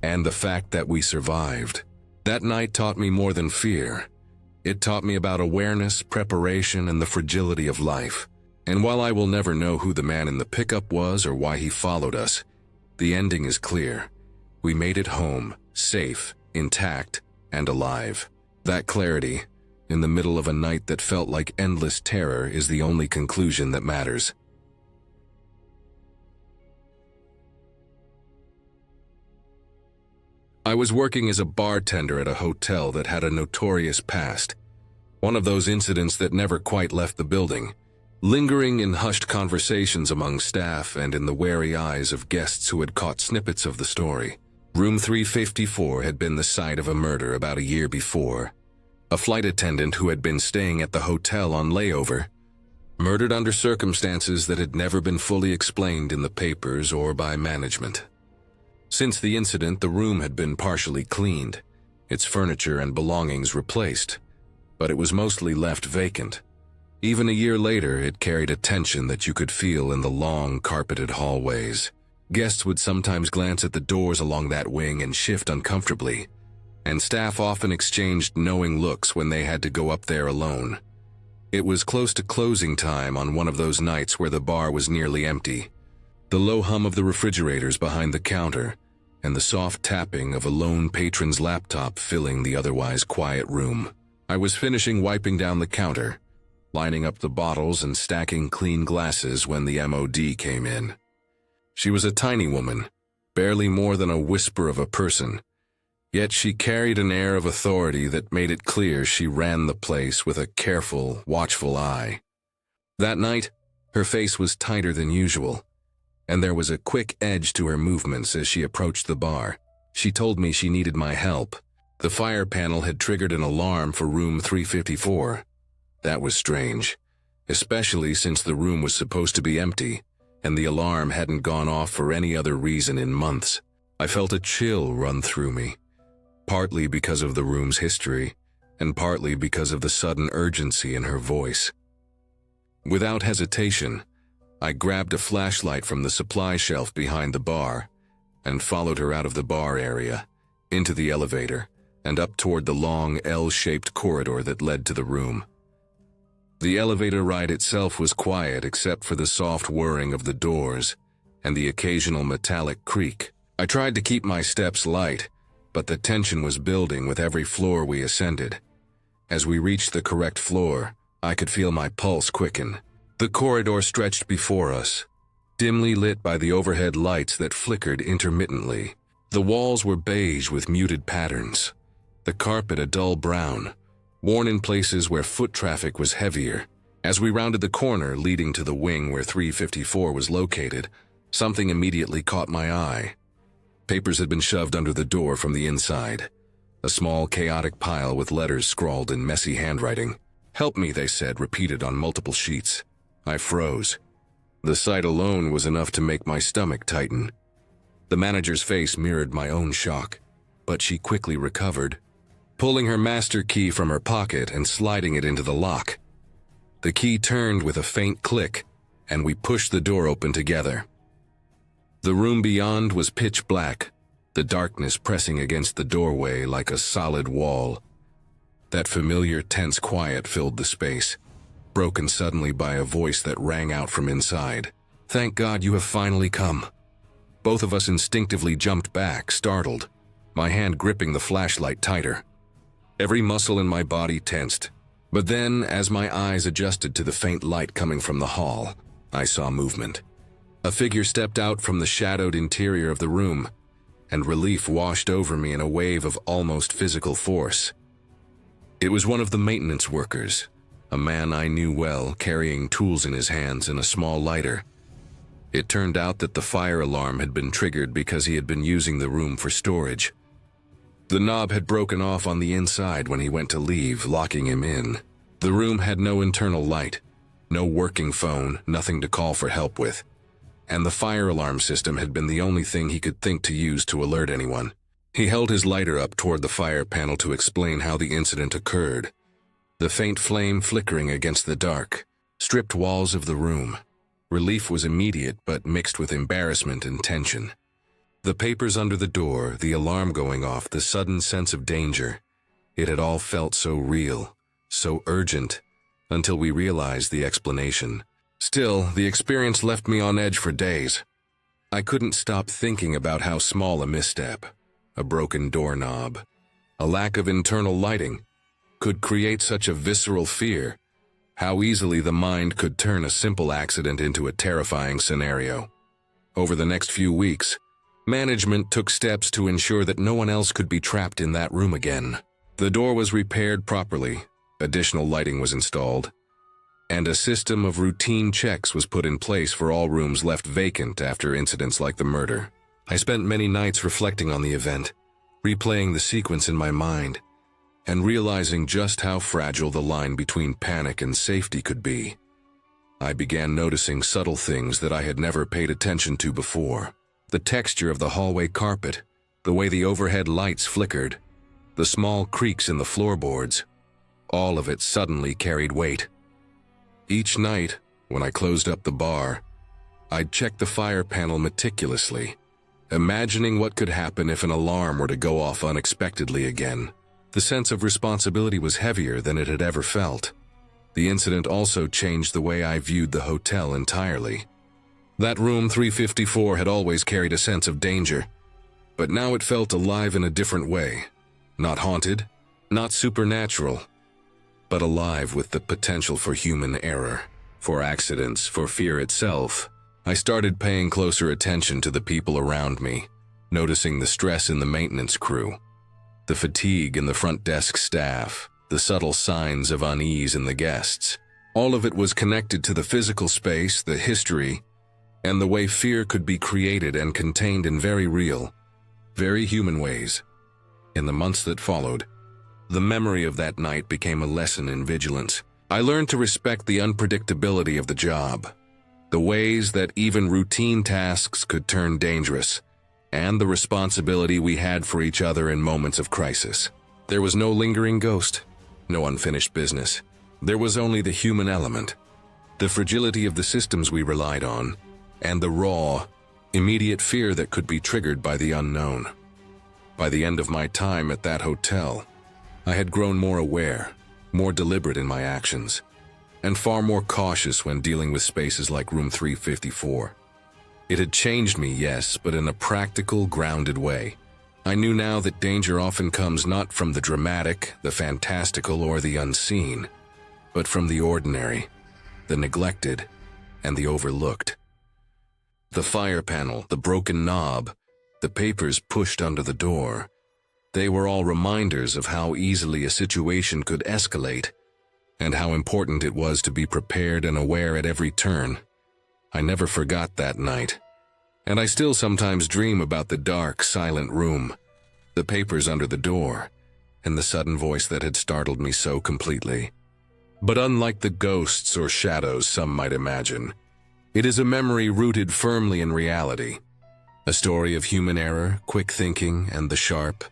and the fact that we survived. That night taught me more than fear. It taught me about awareness, preparation, and the fragility of life. And while I will never know who the man in the pickup was or why he followed us, the ending is clear. We made it home, safe, intact, and alive. That clarity, in the middle of a night that felt like endless terror, is the only conclusion that matters. I was working as a bartender at a hotel that had a notorious past. One of those incidents that never quite left the building, lingering in hushed conversations among staff and in the wary eyes of guests who had caught snippets of the story. Room 354 had been the site of a murder about a year before. A flight attendant who had been staying at the hotel on layover, murdered under circumstances that had never been fully explained in the papers or by management. Since the incident, the room had been partially cleaned, its furniture and belongings replaced, but it was mostly left vacant. Even a year later, it carried a tension that you could feel in the long, carpeted hallways. Guests would sometimes glance at the doors along that wing and shift uncomfortably, and staff often exchanged knowing looks when they had to go up there alone. It was close to closing time on one of those nights where the bar was nearly empty. The low hum of the refrigerators behind the counter, and the soft tapping of a lone patron's laptop filling the otherwise quiet room. I was finishing wiping down the counter, lining up the bottles and stacking clean glasses when the MOD came in. She was a tiny woman, barely more than a whisper of a person, yet she carried an air of authority that made it clear she ran the place with a careful, watchful eye. That night, her face was tighter than usual, and there was a quick edge to her movements as she approached the bar. She told me she needed my help. The fire panel had triggered an alarm for room 354. That was strange, especially since the room was supposed to be empty, and the alarm hadn't gone off for any other reason in months. I felt a chill run through me, partly because of the room's history, and partly because of the sudden urgency in her voice. Without hesitation, I grabbed a flashlight from the supply shelf behind the bar and followed her out of the bar area, into the elevator, and up toward the long L-shaped corridor that led to the room. The elevator ride itself was quiet except for the soft whirring of the doors and the occasional metallic creak. I tried to keep my steps light, but the tension was building with every floor we ascended. As we reached the correct floor, I could feel my pulse quicken. The corridor stretched before us, dimly lit by the overhead lights that flickered intermittently. The walls were beige with muted patterns, the carpet a dull brown, worn in places where foot traffic was heavier. As we rounded the corner leading to the wing where 354 was located, something immediately caught my eye. Papers had been shoved under the door from the inside, a small chaotic pile with letters scrawled in messy handwriting. "Help me," they said, repeated on multiple sheets. I froze. The sight alone was enough to make my stomach tighten. The manager's face mirrored my own shock, but she quickly recovered, pulling her master key from her pocket and sliding it into the lock. The key turned with a faint click, and we pushed the door open together. The room beyond was pitch black, the darkness pressing against the doorway like a solid wall. That familiar, tense quiet filled the space, broken suddenly by a voice that rang out from inside. "Thank God you have finally come." Both of us instinctively jumped back, startled, my hand gripping the flashlight tighter. Every muscle in my body tensed. But then, as my eyes adjusted to the faint light coming from the hall, I saw movement. A figure stepped out from the shadowed interior of the room, and relief washed over me in a wave of almost physical force. It was one of the maintenance workers, a man I knew well, carrying tools in his hands and a small lighter. It turned out that the fire alarm had been triggered because he had been using the room for storage. The knob had broken off on the inside when he went to leave, locking him in. The room had no internal light, no working phone, nothing to call for help with. And the fire alarm system had been the only thing he could think to use to alert anyone. He held his lighter up toward the fire panel to explain how the incident occurred. The faint flame flickering against the dark, stripped walls of the room. Relief was immediate but mixed with embarrassment and tension. The papers under the door, the alarm going off, the sudden sense of danger. It had all felt so real, so urgent, until we realized the explanation. Still, the experience left me on edge for days. I couldn't stop thinking about how small a misstep, a broken doorknob, a lack of internal lighting, could create such a visceral fear, how easily the mind could turn a simple accident into a terrifying scenario. Over the next few weeks, management took steps to ensure that no one else could be trapped in that room again. The door was repaired properly, additional lighting was installed, and a system of routine checks was put in place for all rooms left vacant after incidents like the murder. I spent many nights reflecting on the event, replaying the sequence in my mind, and realizing just how fragile the line between panic and safety could be. I began noticing subtle things that I had never paid attention to before. The texture of the hallway carpet, the way the overhead lights flickered, the small creaks in the floorboards, all of it suddenly carried weight. Each night, when I closed up the bar, I'd check the fire panel meticulously, imagining what could happen if an alarm were to go off unexpectedly again. The sense of responsibility was heavier than it had ever felt. The incident also changed the way I viewed the hotel entirely. That room 354 had always carried a sense of danger, but now it felt alive in a different way. Not haunted, not supernatural, but alive with the potential for human error, for accidents, for fear itself. I started paying closer attention to the people around me, noticing the stress in the maintenance crew, the fatigue in the front desk staff, the subtle signs of unease in the guests. All of it was connected to the physical space, the history, and the way fear could be created and contained in very real, very human ways. In the months that followed, the memory of that night became a lesson in vigilance. I learned to respect the unpredictability of the job, the ways that even routine tasks could turn dangerous, and the responsibility we had for each other in moments of crisis. There was no lingering ghost, no unfinished business. There was only the human element, the fragility of the systems we relied on, and the raw, immediate fear that could be triggered by the unknown. By the end of my time at that hotel, I had grown more aware, more deliberate in my actions, and far more cautious when dealing with spaces like room 354. It had changed me, yes, but in a practical, grounded way. I knew now that danger often comes not from the dramatic, the fantastical, or the unseen, but from the ordinary, the neglected, and the overlooked. The fire panel, the broken knob, the papers pushed under the door, they were all reminders of how easily a situation could escalate, and how important it was to be prepared and aware at every turn. I never forgot that night, and I still sometimes dream about the dark, silent room, the papers under the door, and the sudden voice that had startled me so completely. But unlike the ghosts or shadows some might imagine, it is a memory rooted firmly in reality, a story of human error, quick thinking, and the sharp,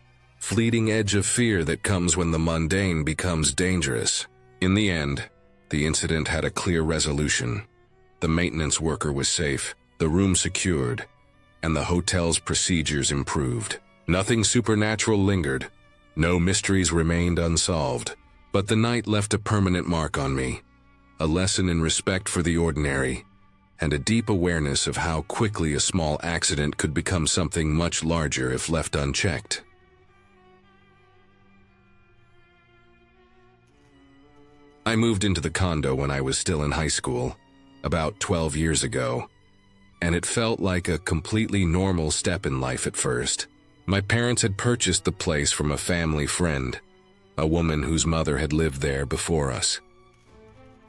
fleeting edge of fear that comes when the mundane becomes dangerous. In the end, the incident had a clear resolution. The maintenance worker was safe, the room secured, and the hotel's procedures improved. Nothing supernatural lingered, no mysteries remained unsolved, but the night left a permanent mark on me, a lesson in respect for the ordinary, and a deep awareness of how quickly a small accident could become something much larger if left unchecked. I moved into the condo when I was still in high school, about 12 years ago, and it felt like a completely normal step in life at first. My parents had purchased the place from a family friend, a woman whose mother had lived there before us.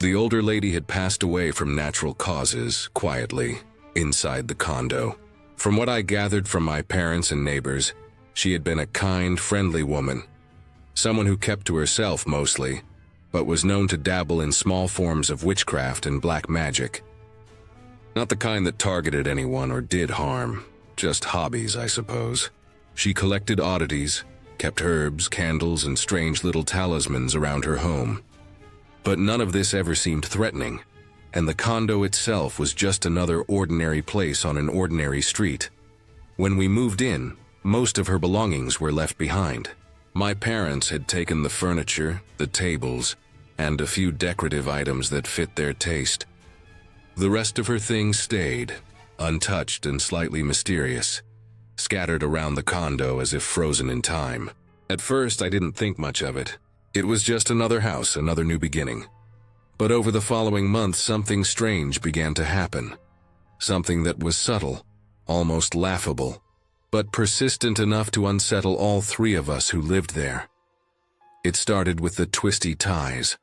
The older lady had passed away from natural causes, quietly, inside the condo. From what I gathered from my parents and neighbors, she had been a kind, friendly woman, someone who kept to herself mostly, but was known to dabble in small forms of witchcraft and black magic. Not the kind that targeted anyone or did harm, just hobbies, I suppose. She collected oddities, kept herbs, candles, and strange little talismans around her home. But none of this ever seemed threatening, and the condo itself was just another ordinary place on an ordinary street. When we moved in, most of her belongings were left behind. My parents had taken the furniture, the tables, and a few decorative items that fit their taste. The rest of her things stayed, untouched and slightly mysterious, scattered around the condo as if frozen in time. At first, I didn't think much of it. It was just another house, another new beginning. But over the following months, something strange began to happen. Something that was subtle, almost laughable, but persistent enough to unsettle all three of us who lived there. It started with the twisty ties.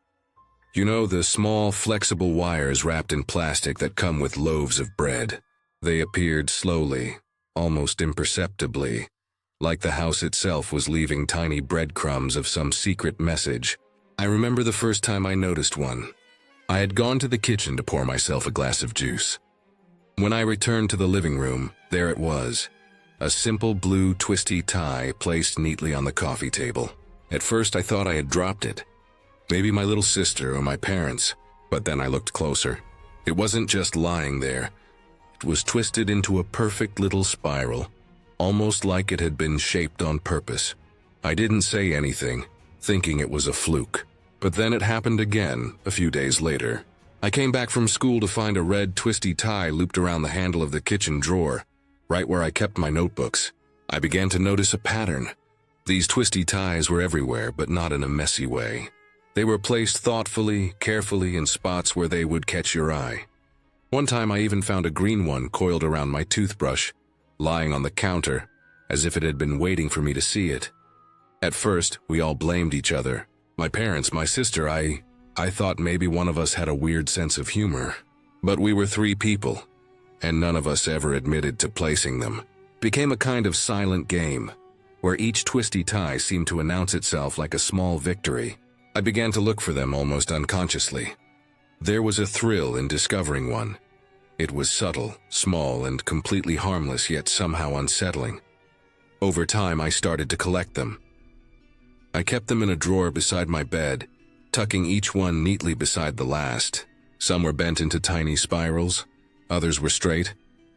You know, the small, flexible wires wrapped in plastic that come with loaves of bread. They appeared slowly, almost imperceptibly, like the house itself was leaving tiny breadcrumbs of some secret message. I remember the first time I noticed one. I had gone to the kitchen to pour myself a glass of juice. When I returned to the living room, there it was, a simple blue twisty tie placed neatly on the coffee table. At first I thought I had dropped it. Maybe my little sister or my parents, but then I looked closer. It wasn't just lying there. It was twisted into a perfect little spiral, almost like it had been shaped on purpose. I didn't say anything, thinking it was a fluke. But then it happened again, a few days later. I came back from school to find a red twisty tie looped around the handle of the kitchen drawer, right where I kept my notebooks. I began to notice a pattern. These twisty ties were everywhere, but not in a messy way. They were placed thoughtfully, carefully in spots where they would catch your eye. One time I even found a green one coiled around my toothbrush, lying on the counter, as if it had been waiting for me to see it. At first, we all blamed each other. My parents, my sister, I thought maybe one of us had a weird sense of humor. But we were three people, and none of us ever admitted to placing them. It became a kind of silent game, where each twisty tie seemed to announce itself like a small victory. I began to look for them almost unconsciously. There was a thrill in discovering one. It was subtle, small, and completely harmless, yet somehow unsettling. Over time, I started to collect them. I kept them in a drawer beside my bed, tucking each one neatly beside the last. Some were bent into tiny spirals, others were straight.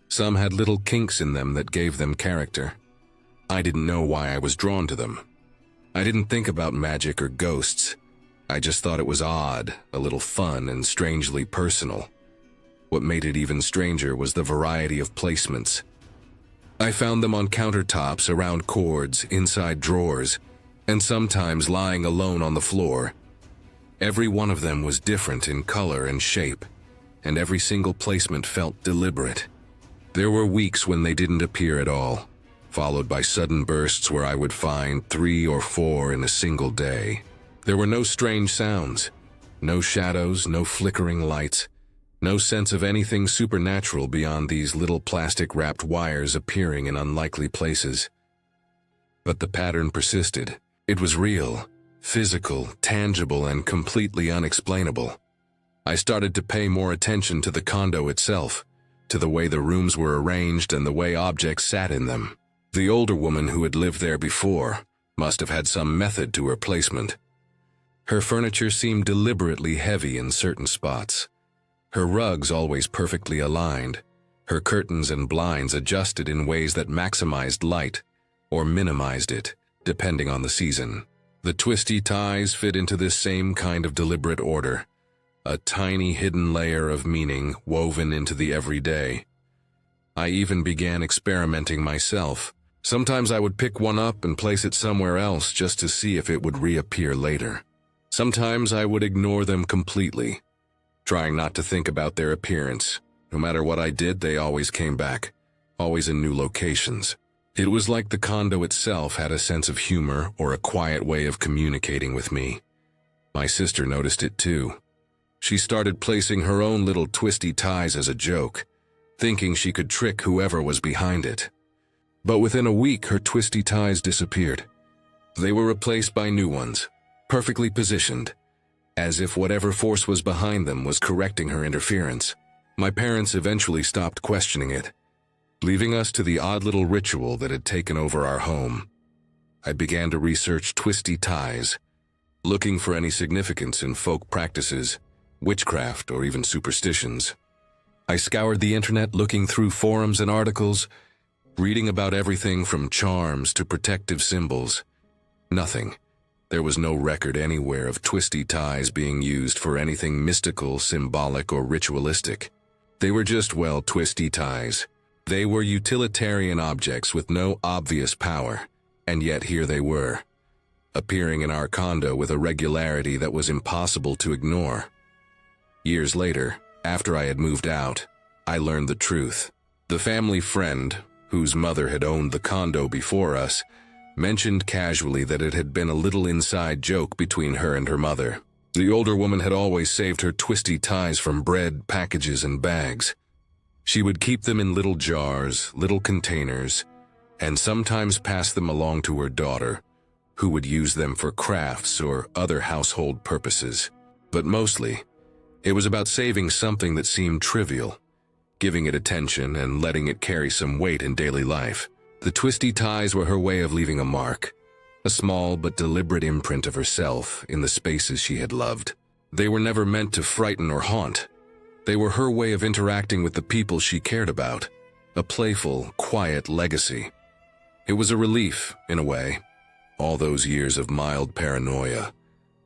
Some had little kinks in them that gave them character. I didn't know why I was drawn to them. I didn't think about magic or ghosts. I just thought it was odd, a little fun, and strangely personal. What made it even stranger was the variety of placements. I found them on countertops, around cords, inside drawers, and sometimes lying alone on the floor. Every one of them was different in color and shape, and every single placement felt deliberate. There were weeks when they didn't appear at all, followed by sudden bursts where I would find 3 or 4 in a single day. There were no strange sounds, no shadows, no flickering lights, no sense of anything supernatural beyond these little plastic-wrapped wires appearing in unlikely places. But the pattern persisted. It was real, physical, tangible, and completely unexplainable. I started to pay more attention to the condo itself, to the way the rooms were arranged and the way objects sat in them. The older woman who had lived there before must have had some method to her placement. Her furniture seemed deliberately heavy in certain spots. Her rugs always perfectly aligned, her curtains and blinds adjusted in ways that maximized light or minimized it, depending on the season. The twisty ties fit into this same kind of deliberate order, a tiny hidden layer of meaning woven into the everyday. I even began experimenting myself. Sometimes I would pick one up and place it somewhere else just to see if it would reappear later. Sometimes I would ignore them completely, trying not to think about their appearance. No matter what I did, they always came back, always in new locations. It was like the condo itself had a sense of humor or a quiet way of communicating with me. My sister noticed it too. She started placing her own little twisty ties as a joke, thinking she could trick whoever was behind it. But within a week, her twisty ties disappeared. They were replaced by new ones, perfectly positioned, as if whatever force was behind them was correcting her interference. My parents eventually stopped questioning it, leaving us to the odd little ritual that had taken over our home. I began to research twisty ties, looking for any significance in folk practices, witchcraft, or even superstitions. I scoured the internet looking through forums and articles, reading about everything from charms to protective symbols. Nothing. There was no record anywhere of twisty ties being used for anything mystical, symbolic, or ritualistic. They were just, well, twisty ties. They were utilitarian objects with no obvious power, and yet here they were, appearing in our condo with a regularity that was impossible to ignore. Years later, after I had moved out, I learned the truth. The family friend, whose mother had owned the condo before us, mentioned casually that it had been a little inside joke between her and her mother. The older woman had always saved her twisty ties from bread, packages, and bags. She would keep them in little jars, little containers, and sometimes pass them along to her daughter, who would use them for crafts or other household purposes. But mostly, it was about saving something that seemed trivial, giving it attention and letting it carry some weight in daily life. The twisty ties were her way of leaving a mark, a small but deliberate imprint of herself in the spaces she had loved. They were never meant to frighten or haunt. They were her way of interacting with the people she cared about, a playful, quiet legacy. It was a relief, in a way, all those years of mild paranoia,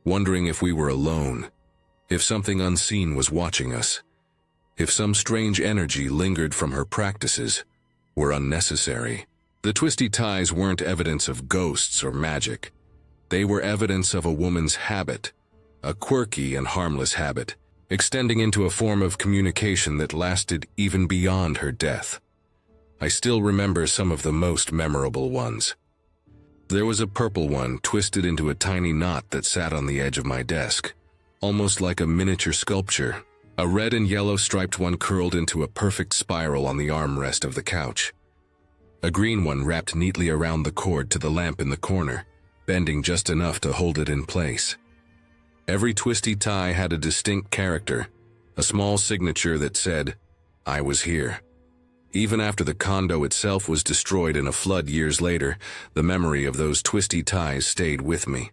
wondering if we were alone, if something unseen was watching us, if some strange energy lingered from her practices, were unnecessary. The twisty ties weren't evidence of ghosts or magic. They were evidence of a woman's habit, a quirky and harmless habit, extending into a form of communication that lasted even beyond her death. I still remember some of the most memorable ones. There was a purple one twisted into a tiny knot that sat on the edge of my desk, almost like a miniature sculpture. A red and yellow striped one curled into a perfect spiral on the armrest of the couch. A green one wrapped neatly around the cord to the lamp in the corner, bending just enough to hold it in place. Every twisty tie had a distinct character, a small signature that said, "I was here." Even after the condo itself was destroyed in a flood years later, the memory of those twisty ties stayed with me.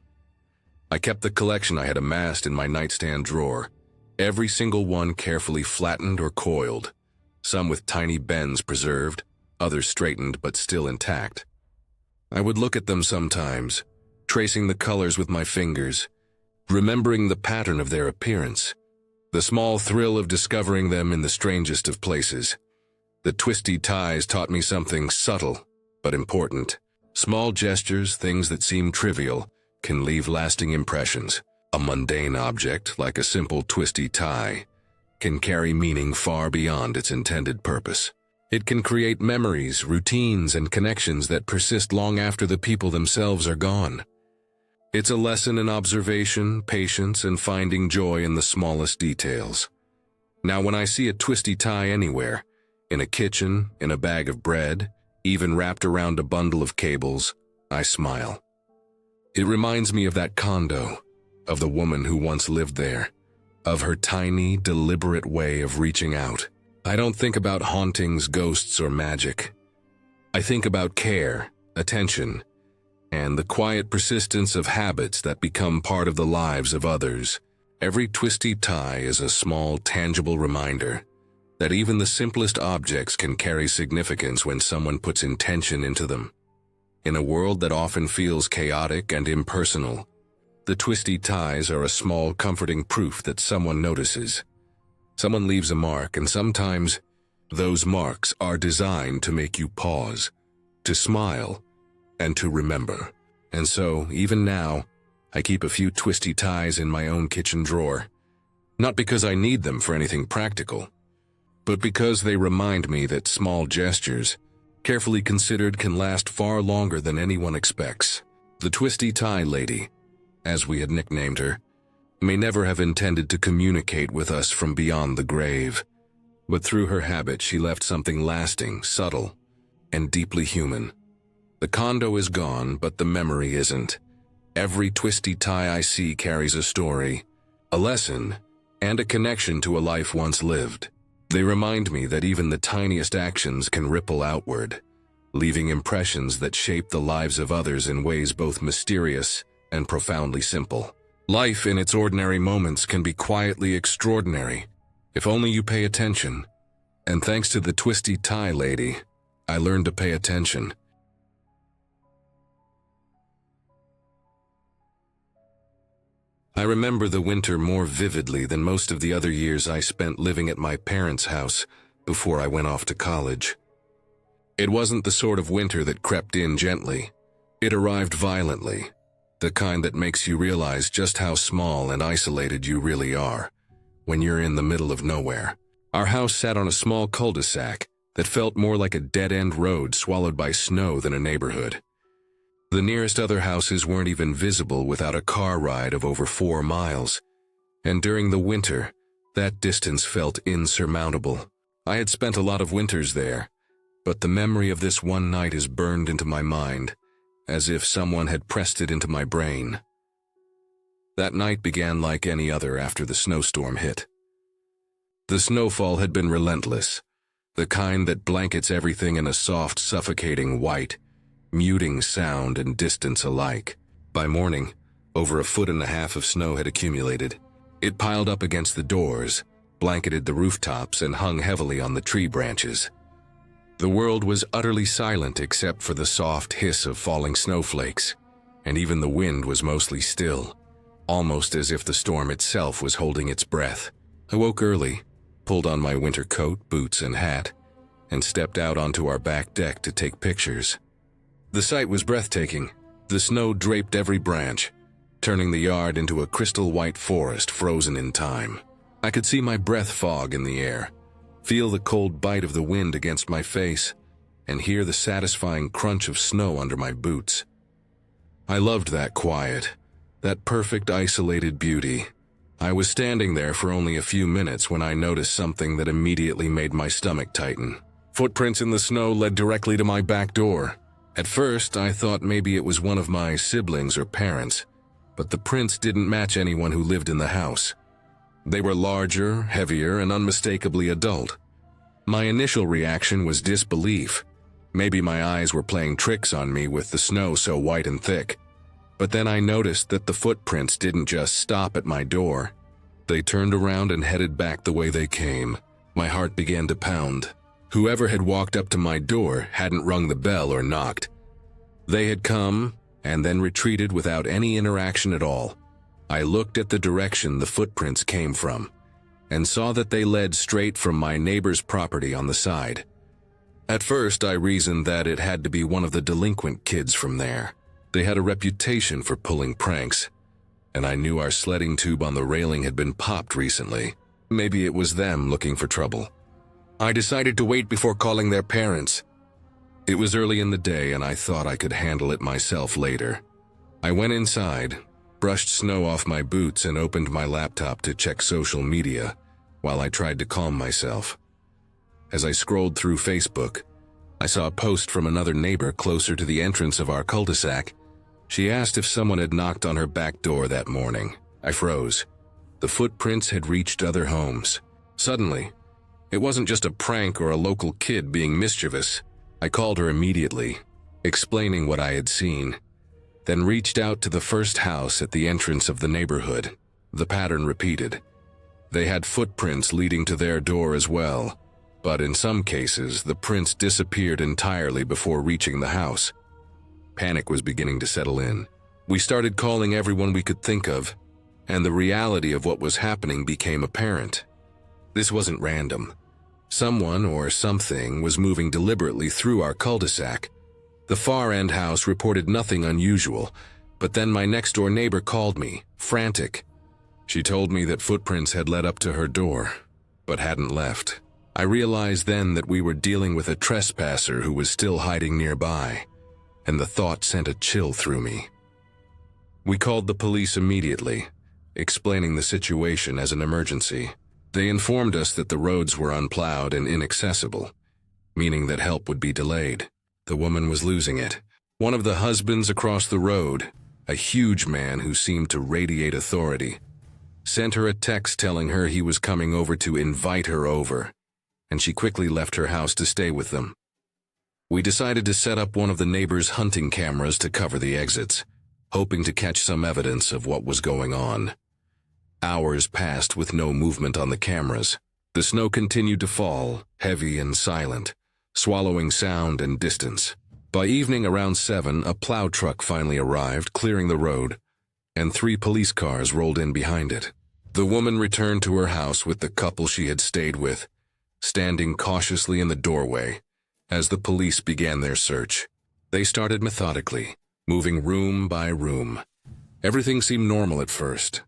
I kept the collection I had amassed in my nightstand drawer, every single one carefully flattened or coiled, some with tiny bends preserved, others straightened but still intact. I would look at them sometimes, tracing the colors with my fingers, remembering the pattern of their appearance, the small thrill of discovering them in the strangest of places. The twisty ties taught me something subtle but important. Small gestures, things that seem trivial, can leave lasting impressions. A mundane object, like a simple twisty tie, can carry meaning far beyond its intended purpose. It can create memories, routines, and connections that persist long after the people themselves are gone. It's a lesson in observation, patience, and finding joy in the smallest details. Now, when I see a twisty tie anywhere, in a kitchen, in a bag of bread, even wrapped around a bundle of cables, I smile. It reminds me of that condo, of the woman who once lived there, of her tiny, deliberate way of reaching out. I don't think about hauntings, ghosts, or magic. I think about care, attention, and the quiet persistence of habits that become part of the lives of others. Every twisty tie is a small, tangible reminder that even the simplest objects can carry significance when someone puts intention into them. In a world that often feels chaotic and impersonal, The twisty ties are a small, comforting proof that someone notices. Someone leaves a mark, and sometimes those marks are designed to make you pause, to smile, and to remember. And so, even now, I keep a few twisty ties in my own kitchen drawer. Not because I need them for anything practical, but because they remind me that small gestures, carefully considered, can last far longer than anyone expects. The twisty tie lady, as we had nicknamed her, may never have intended to communicate with us from beyond the grave, but through her habit she left something lasting, subtle, and deeply human. The condo is gone, but the memory isn't. Every twisty tie I see carries a story, a lesson, and a connection to a life once lived. They remind me that even the tiniest actions can ripple outward, leaving impressions that shape the lives of others in ways both mysterious and profoundly simple. Life in its ordinary moments can be quietly extraordinary, if only you pay attention. And thanks to the twisty tie lady, I learned to pay attention. I remember the winter more vividly than most of the other years I spent living at my parents' house before I went off to college. It wasn't the sort of winter that crept in gently. It arrived violently, the kind that makes you realize just how small and isolated you really are when you're in the middle of nowhere. Our house sat on a small cul-de-sac that felt more like a dead-end road swallowed by snow than a neighborhood. The nearest other houses weren't even visible without a car ride of over 4 miles, and during the winter, that distance felt insurmountable. I had spent a lot of winters there, but the memory of this one night is burned into my mind, as if someone had pressed it into my brain. That night began like any other after the snowstorm hit. The snowfall had been relentless, the kind that blankets everything in a soft, suffocating white, muting sound and distance alike. By morning, over 1.5 feet of snow had accumulated. It piled up against the doors, blanketed the rooftops, and hung heavily on the tree branches. The world was utterly silent except for the soft hiss of falling snowflakes, and even the wind was mostly still, almost as if the storm itself was holding its breath. I woke early, pulled on my winter coat, boots, and hat, and stepped out onto our back deck to take pictures. The sight was breathtaking. The snow draped every branch, turning the yard into a crystal white forest frozen in time. I could see my breath fog in the air, feel the cold bite of the wind against my face, and hear the satisfying crunch of snow under my boots. I loved that quiet, that perfect isolated beauty. I was standing there for only a few minutes when I noticed something that immediately made my stomach tighten. Footprints in the snow led directly to my back door. At first, I thought maybe it was one of my siblings or parents, but the prints didn't match anyone who lived in the house. They were larger, heavier, and unmistakably adult. My initial reaction was disbelief. Maybe my eyes were playing tricks on me with the snow so white and thick. But then I noticed that the footprints didn't just stop at my door. They turned around and headed back the way they came. My heart began to pound. Whoever had walked up to my door hadn't rung the bell or knocked. They had come and then retreated without any interaction at all. I looked at the direction the footprints came from and saw that they led straight from my neighbor's property on the side. At first, I reasoned that it had to be one of the delinquent kids from there. They had a reputation for pulling pranks, and I knew our sledding tube on the railing had been popped recently. Maybe it was them looking for trouble. I decided to wait before calling their parents. It was early in the day, and I thought I could handle it myself later. I went inside, brushed snow off my boots, and opened my laptop to check social media while I tried to calm myself. As I scrolled through Facebook, I saw a post from another neighbor closer to the entrance of our cul-de-sac. She asked if someone had knocked on her back door that morning. I froze. The footprints had reached other homes. Suddenly, it wasn't just a prank or a local kid being mischievous. I called her immediately, explaining what I had seen, then reached out to the first house at the entrance of the neighborhood. The pattern repeated. They had footprints leading to their door as well, but in some cases, the prints disappeared entirely before reaching the house. Panic was beginning to settle in. We started calling everyone we could think of, and the reality of what was happening became apparent. This wasn't random. Someone or something was moving deliberately through our cul-de-sac. The far-end house reported nothing unusual, but then my next-door neighbor called me, frantic. She told me that footprints had led up to her door, but hadn't left. I realized then that we were dealing with a trespasser who was still hiding nearby, and the thought sent a chill through me. We called the police immediately, explaining the situation as an emergency. They informed us that the roads were unplowed and inaccessible, meaning that help would be delayed. The woman was losing it. One of the husbands across the road, a huge man who seemed to radiate authority, sent her a text telling her he was coming over to invite her over, and she quickly left her house to stay with them. We decided to set up one of the neighbors' hunting cameras to cover the exits, hoping to catch some evidence of what was going on. Hours passed with no movement on the cameras. The snow continued to fall, heavy and silent, swallowing sound and distance. By evening around 7, a plow truck finally arrived, clearing the road, and 3 police cars rolled in behind it. The woman returned to her house with the couple she had stayed with, standing cautiously in the doorway as the police began their search. They started methodically, moving room by room. Everything seemed normal at first.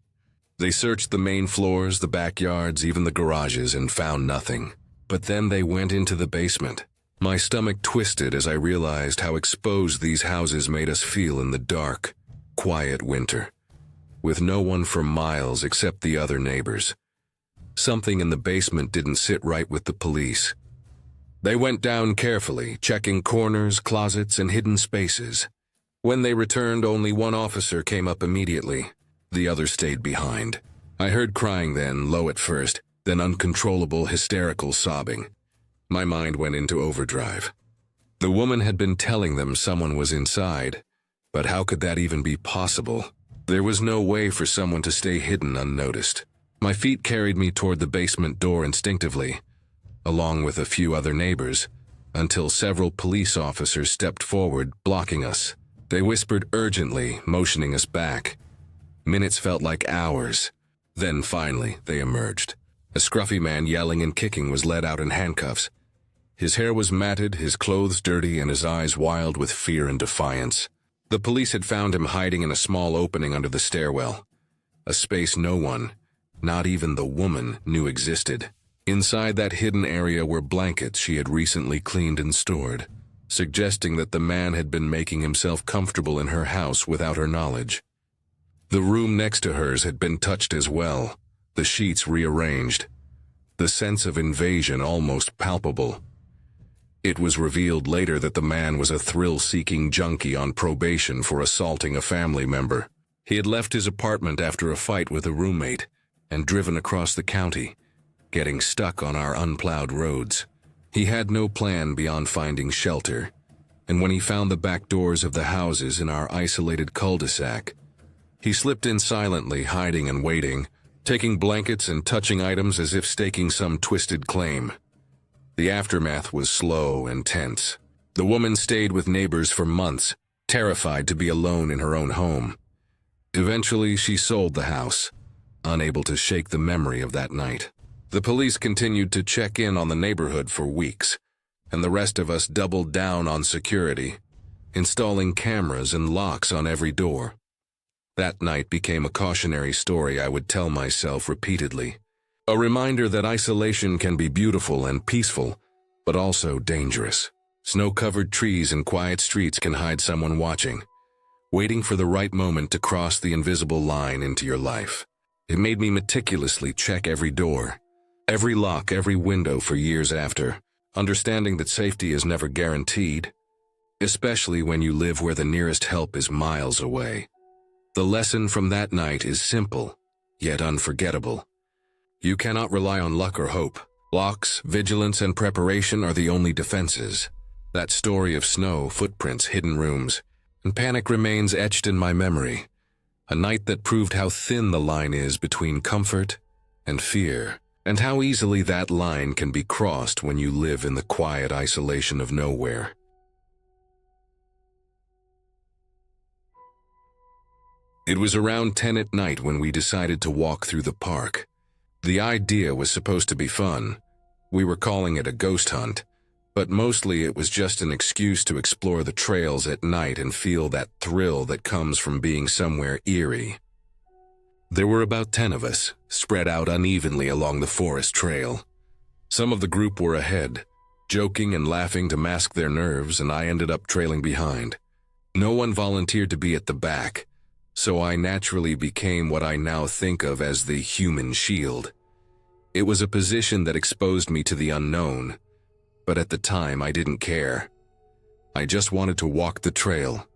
They searched the main floors, the backyards, even the garages, and found nothing. But then they went into the basement. My stomach twisted as I realized how exposed these houses made us feel in the dark, quiet winter, with no one for miles except the other neighbors. Something in the basement didn't sit right with the police. They went down carefully, checking corners, closets, and hidden spaces. When they returned, only one officer came up immediately. The other stayed behind. I heard crying then, low at first, then uncontrollable, hysterical sobbing. My mind went into overdrive. The woman had been telling them someone was inside, but how could that even be possible? There was no way for someone to stay hidden unnoticed. My feet carried me toward the basement door instinctively, along with a few other neighbors, until several police officers stepped forward, blocking us. They whispered urgently, motioning us back. Minutes felt like hours. Then finally, they emerged. A scruffy man yelling and kicking was led out in handcuffs. His hair was matted, his clothes dirty, and his eyes wild with fear and defiance. The police had found him hiding in a small opening under the stairwell, a space no one, not even the woman, knew existed. Inside that hidden area were blankets she had recently cleaned and stored, suggesting that the man had been making himself comfortable in her house without her knowledge. The room next to hers had been touched as well, the sheets rearranged, the sense of invasion almost palpable. It was revealed later that the man was a thrill-seeking junkie on probation for assaulting a family member. He had left his apartment after a fight with a roommate and driven across the county, getting stuck on our unplowed roads. He had no plan beyond finding shelter, and when he found the back doors of the houses in our isolated cul-de-sac, he slipped in silently, hiding and waiting, taking blankets and touching items as if staking some twisted claim. The aftermath was slow and tense. The woman stayed with neighbors for months, terrified to be alone in her own home. Eventually, she sold the house, unable to shake the memory of that night. The police continued to check in on the neighborhood for weeks, and the rest of us doubled down on security, installing cameras and locks on every door. That night became a cautionary story I would tell myself repeatedly. A reminder that isolation can be beautiful and peaceful, but also dangerous. Snow-covered trees and quiet streets can hide someone watching, waiting for the right moment to cross the invisible line into your life. It made me meticulously check every door, every lock, every window for years after, understanding that safety is never guaranteed, especially when you live where the nearest help is miles away. The lesson from that night is simple, yet unforgettable. You cannot rely on luck or hope. Locks, vigilance, and preparation are the only defenses. That story of snow, footprints, hidden rooms, and panic remains etched in my memory. A night that proved how thin the line is between comfort and fear, and how easily that line can be crossed when you live in the quiet isolation of nowhere. It was around 10 at night when we decided to walk through the park. The idea was supposed to be fun. We were calling it a ghost hunt, but mostly it was just an excuse to explore the trails at night and feel that thrill that comes from being somewhere eerie. There were about 10 of us, spread out unevenly along the forest trail. Some of the group were ahead, joking and laughing to mask their nerves, and I ended up trailing behind. No one volunteered to be at the back, so I naturally became what I now think of as the human shield. It was a position that exposed me to the unknown, but at the time I didn't care. I just wanted to walk the trail.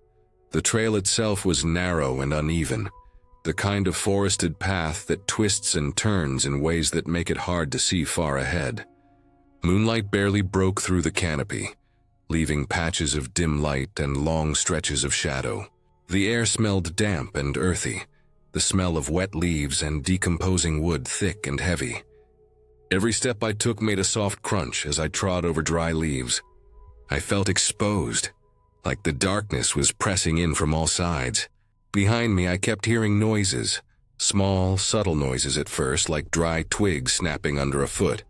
The trail itself was narrow and uneven, the kind of forested path that twists and turns in ways that make it hard to see far ahead. Moonlight barely broke through the canopy, leaving patches of dim light and long stretches of shadow. The air smelled damp and earthy, the smell of wet leaves and decomposing wood thick and heavy. Every step I took made a soft crunch as I trod over dry leaves. I felt exposed, like the darkness was pressing in from all sides. Behind me I kept hearing noises, small, subtle noises at first, like dry twigs snapping under a foot.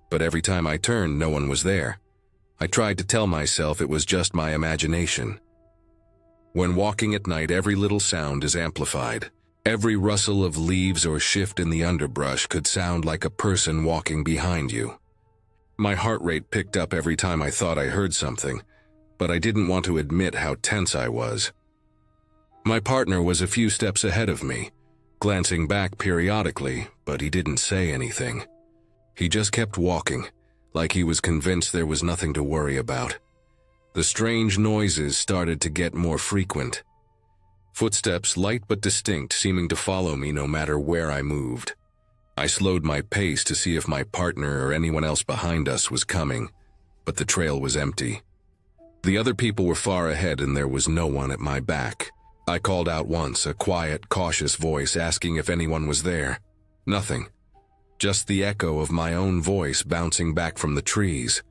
But every time I turned, no one was there. I tried to tell myself it was just my imagination. When walking at night, every little sound is amplified. Every rustle of leaves or shift in the underbrush could sound like a person walking behind you. My heart rate picked up every time I thought I heard something, but I didn't want to admit how tense I was. My partner was a few steps ahead of me, glancing back periodically, but he didn't say anything. He just kept walking, like he was convinced there was nothing to worry about. The strange noises started to get more frequent. Footsteps, light but distinct, seeming to follow me no matter where I moved. I slowed my pace to see if my partner or anyone else behind us was coming, but the trail was empty. The other people were far ahead and there was no one at my back. I called out once, a quiet, cautious voice asking if anyone was there. Nothing. Just the echo of my own voice bouncing back from the trees.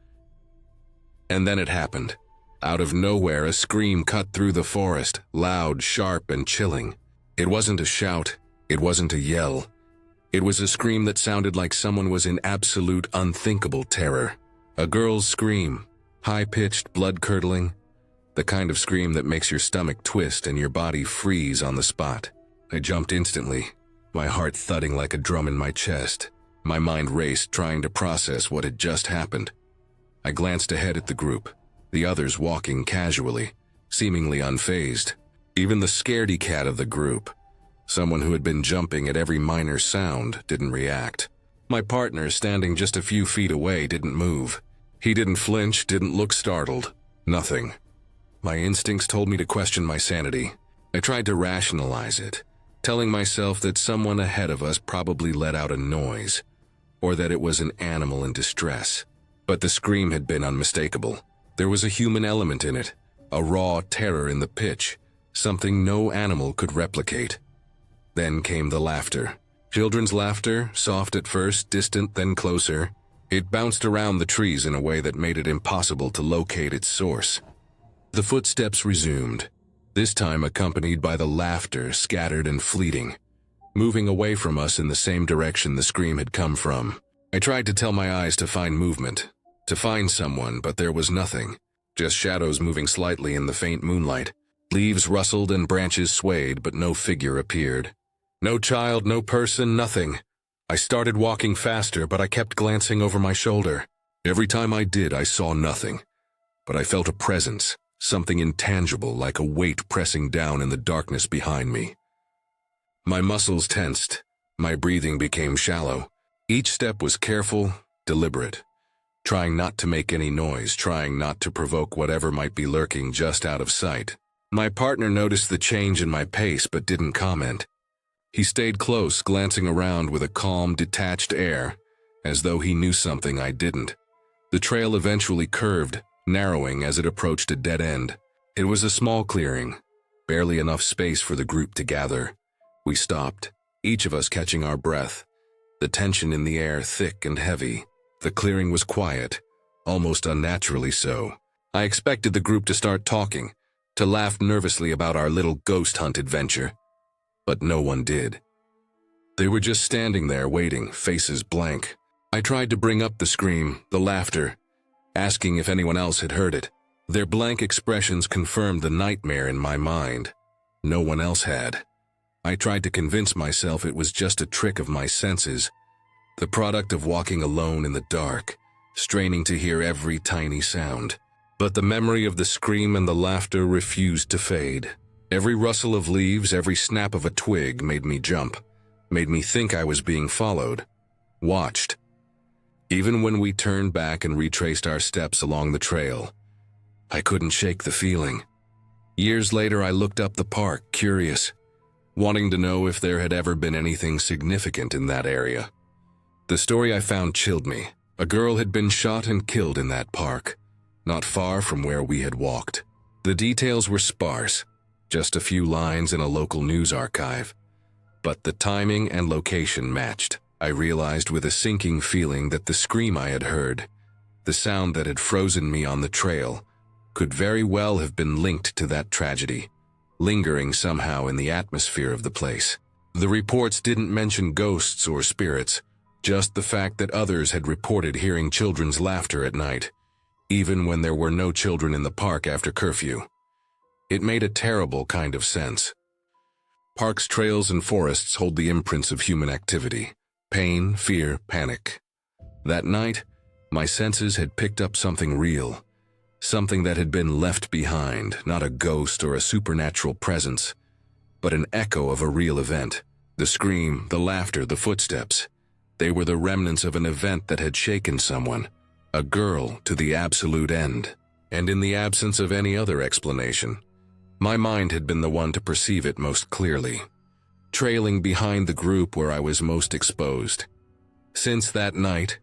And then it happened. Out of nowhere, a scream cut through the forest, loud, sharp, and chilling. It wasn't a shout. It wasn't a yell. It was a scream that sounded like someone was in absolute, unthinkable terror. A girl's scream, high-pitched, blood-curdling, the kind of scream that makes your stomach twist and your body freeze on the spot. I jumped instantly, my heart thudding like a drum in my chest. My mind raced, trying to process what had just happened. I glanced ahead at the group, the others walking casually, seemingly unfazed. Even the scaredy cat of the group, someone who had been jumping at every minor sound, didn't react. My partner, standing just a few feet away, didn't move. He didn't flinch, didn't look startled. Nothing. My instincts told me to question my sanity. I tried to rationalize it, telling myself that someone ahead of us probably let out a noise, or that it was an animal in distress. But the scream had been unmistakable. There was a human element in it, a raw terror in the pitch, something no animal could replicate. Then came the laughter. Children's laughter, soft at first, distant, then closer. It bounced around the trees in a way that made it impossible to locate its source. The footsteps resumed, this time accompanied by the laughter, scattered and fleeting, moving away from us in the same direction the scream had come from. I tried to tell my eyes to find movement, to find someone, but there was nothing, just shadows moving slightly in the faint moonlight. Leaves rustled and branches swayed, but no figure appeared. No child, no person, nothing. I started walking faster, but I kept glancing over my shoulder. Every time I did, I saw nothing, but I felt a presence, something intangible, like a weight pressing down in the darkness behind me. My muscles tensed, my breathing became shallow. Each step was careful, deliberate, trying not to make any noise, trying not to provoke whatever might be lurking just out of sight. My partner noticed the change in my pace but didn't comment. He stayed close, glancing around with a calm, detached air, as though he knew something I didn't. The trail eventually curved, narrowing as it approached a dead end. It was a small clearing, barely enough space for the group to gather. We stopped, each of us catching our breath, the tension in the air thick and heavy. The clearing was quiet, almost unnaturally so. I expected the group to start talking, to laugh nervously about our little ghost hunt adventure. but no one did. They were just standing there waiting, faces blank. I tried to bring up the scream, the laughter, asking if anyone else had heard it. Their blank expressions confirmed the nightmare in my mind. No one else had. I tried to convince myself it was just a trick of my senses, the product of walking alone in the dark, straining to hear every tiny sound. But the memory of the scream and the laughter refused to fade. Every rustle of leaves, every snap of a twig made me jump, made me think I was being followed, watched. Even when we turned back and retraced our steps along the trail, I couldn't shake the feeling. Years later, I looked up the park, curious, wanting to know if there had ever been anything significant in that area. The story I found chilled me. A girl had been shot and killed in that park, not far from where we had walked. The details were sparse, just a few lines in a local news archive. But the timing and location matched. I realized with a sinking feeling that the scream I had heard, the sound that had frozen me on the trail, could very well have been linked to that tragedy, lingering somehow in the atmosphere of the place. The reports didn't mention ghosts or spirits, just the fact that others had reported hearing children's laughter at night, even when there were no children in the park after curfew. It made a terrible kind of sense. Parks, trails, and forests hold the imprints of human activity: pain, fear, panic. That night, my senses had picked up something real, something that had been left behind, not a ghost or a supernatural presence, but an echo of a real event. The scream, the laughter, the footsteps, they were the remnants of an event that had shaken someone, a girl, to the absolute end. And in the absence of any other explanation, my mind had been the one to perceive it most clearly, trailing behind the group where I was most exposed. Since that night,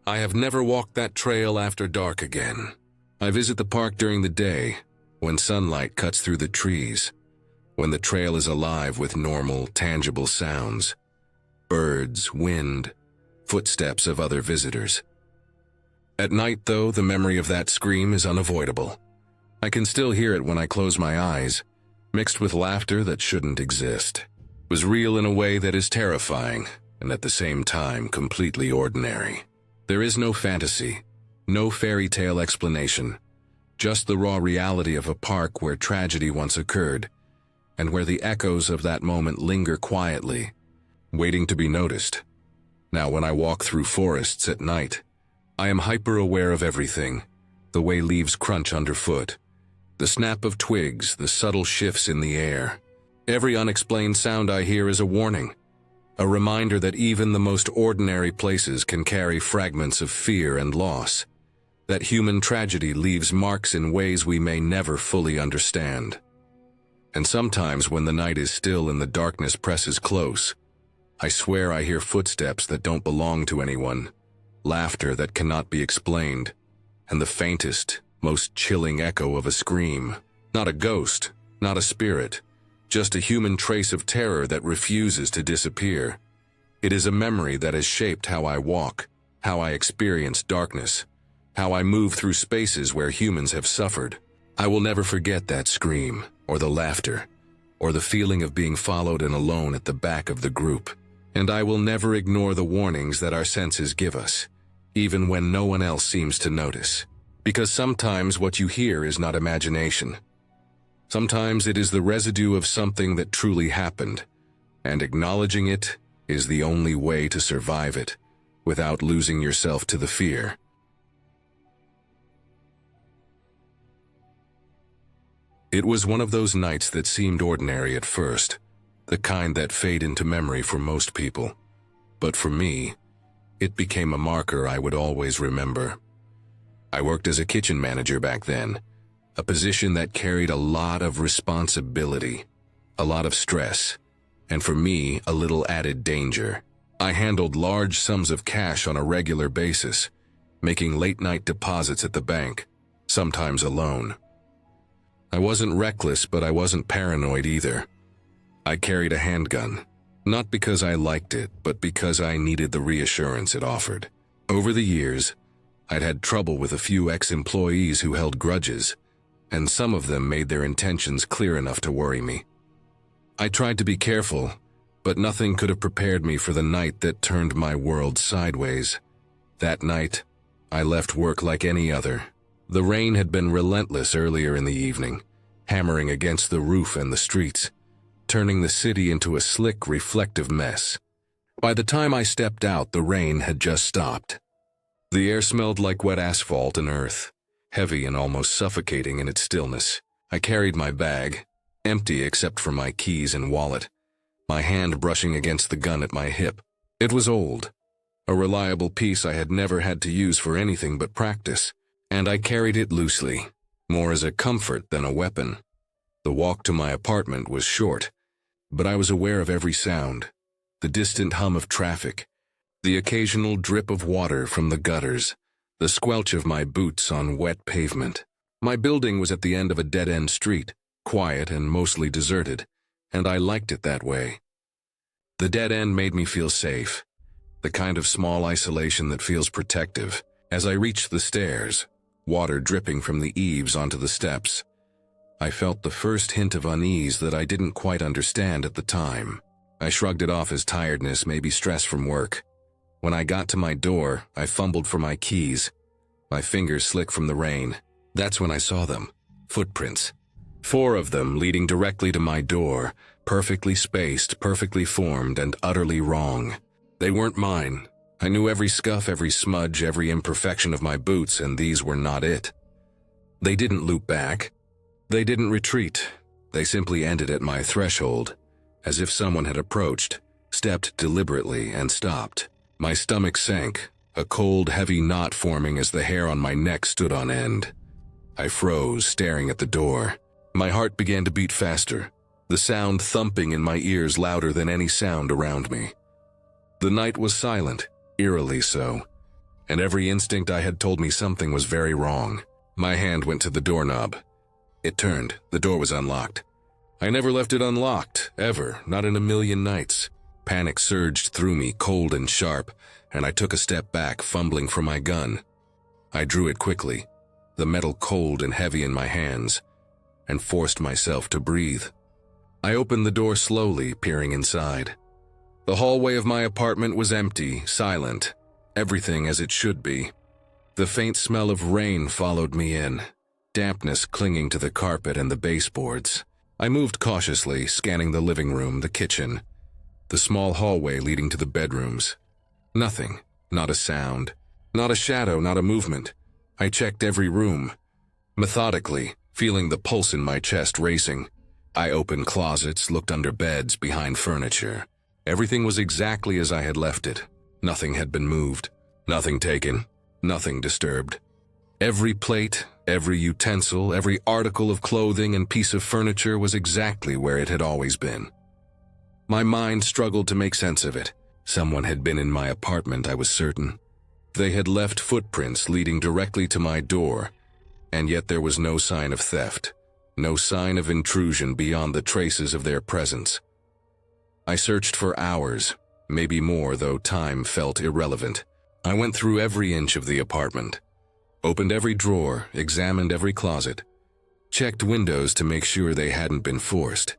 I have never walked that trail after dark again. I visit the park during the day, when sunlight cuts through the trees, when the trail is alive with normal, tangible sounds: birds, wind, footsteps of other visitors. At night, though, the memory of that scream is unavoidable. I can still hear it when I close my eyes, mixed with laughter that shouldn't exist. It was real in a way that is terrifying, and at the same time completely ordinary. There is no fantasy, no fairy tale explanation, just the raw reality of a park where tragedy once occurred, and where the echoes of that moment linger quietly, waiting to be noticed. Now, when I walk through forests at night, I am hyper-aware of everything: the way leaves crunch underfoot, the snap of twigs, the subtle shifts in the air. Every unexplained sound I hear is a warning, a reminder that even the most ordinary places can carry fragments of fear and loss, that human tragedy leaves marks in ways we may never fully understand. And sometimes when the night is still and the darkness presses close, I swear I hear footsteps that don't belong to anyone, laughter that cannot be explained, and the faintest, most chilling echo of a scream. Not a ghost, not a spirit, just a human trace of terror that refuses to disappear. It is a memory that has shaped how I walk, how I experience darkness, how I move through spaces where humans have suffered. I will never forget that scream, or the laughter, or the feeling of being followed and alone at the back of the group. And I will never ignore the warnings that our senses give us, even when no one else seems to notice. Because sometimes what you hear is not imagination. Sometimes it is the residue of something that truly happened, and acknowledging it is the only way to survive it, without losing yourself to the fear. It was one of those nights that seemed ordinary at first, the kind that fade into memory for most people. But for me, it became a marker I would always remember. I worked as a kitchen manager back then, a position that carried a lot of responsibility, a lot of stress, and for me, a little added danger. I handled large sums of cash on a regular basis, making late-night deposits at the bank, sometimes alone. I wasn't reckless, but I wasn't paranoid either. I carried a handgun, not because I liked it, but because I needed the reassurance it offered. Over the years, I'd had trouble with a few ex-employees who held grudges, and some of them made their intentions clear enough to worry me. I tried to be careful, but nothing could have prepared me for the night that turned my world sideways. That night, I left work like any other. The rain had been relentless earlier in the evening, hammering against the roof and the streets, turning the city into a slick, reflective mess. By the time I stepped out, the rain had just stopped. The air smelled like wet asphalt and earth, heavy and almost suffocating in its stillness. I carried my bag, empty except for my keys and wallet, my hand brushing against the gun at my hip. It was old, a reliable piece I had never had to use for anything but practice, and I carried it loosely, more as a comfort than a weapon. The walk to my apartment was short, but I was aware of every sound, the distant hum of traffic, the occasional drip of water from the gutters, the squelch of my boots on wet pavement. My building was at the end of a dead-end street, quiet and mostly deserted, and I liked it that way. The dead end made me feel safe, the kind of small isolation that feels protective. As I reached the stairs, water dripping from the eaves onto the steps, I felt the first hint of unease that I didn't quite understand at the time. I shrugged it off as tiredness, maybe stress from work. When I got to my door, I fumbled for my keys, my fingers slick from the rain. That's when I saw them. Footprints. 4 of them leading directly to my door, perfectly spaced, perfectly formed, and utterly wrong. They weren't mine. I knew every scuff, every smudge, every imperfection of my boots, and these were not it. They didn't loop back. They didn't retreat. They simply ended at my threshold, as if someone had approached, stepped deliberately, and stopped. My stomach sank, a cold, heavy knot forming as the hair on my neck stood on end. I froze, staring at the door. My heart began to beat faster, the sound thumping in my ears louder than any sound around me. The night was silent, eerily so, and every instinct I had told me something was very wrong. My hand went to the doorknob. It turned. The door was unlocked. I never left it unlocked, ever, not in a million nights. Panic surged through me, cold and sharp, and I took a step back, fumbling for my gun. I drew it quickly, the metal cold and heavy in my hands, and forced myself to breathe. I opened the door slowly, peering inside. The hallway of my apartment was empty, silent, everything as it should be. The faint smell of rain followed me in, dampness clinging to the carpet and the baseboards. I moved cautiously, scanning the living room, the kitchen, the small hallway leading to the bedrooms. Nothing, not a sound, not a shadow, not a movement. I checked every room, methodically, feeling the pulse in my chest racing. I opened closets, looked under beds, behind furniture. Everything was exactly as I had left it. Nothing had been moved, nothing taken, nothing disturbed. Every plate, every utensil, every article of clothing and piece of furniture was exactly where it had always been. My mind struggled to make sense of it. Someone had been in my apartment, I was certain. They had left footprints leading directly to my door, and yet there was no sign of theft, no sign of intrusion beyond the traces of their presence. I searched for hours, maybe more, though time felt irrelevant. I went through every inch of the apartment, opened every drawer, examined every closet, checked windows to make sure they hadn't been forced.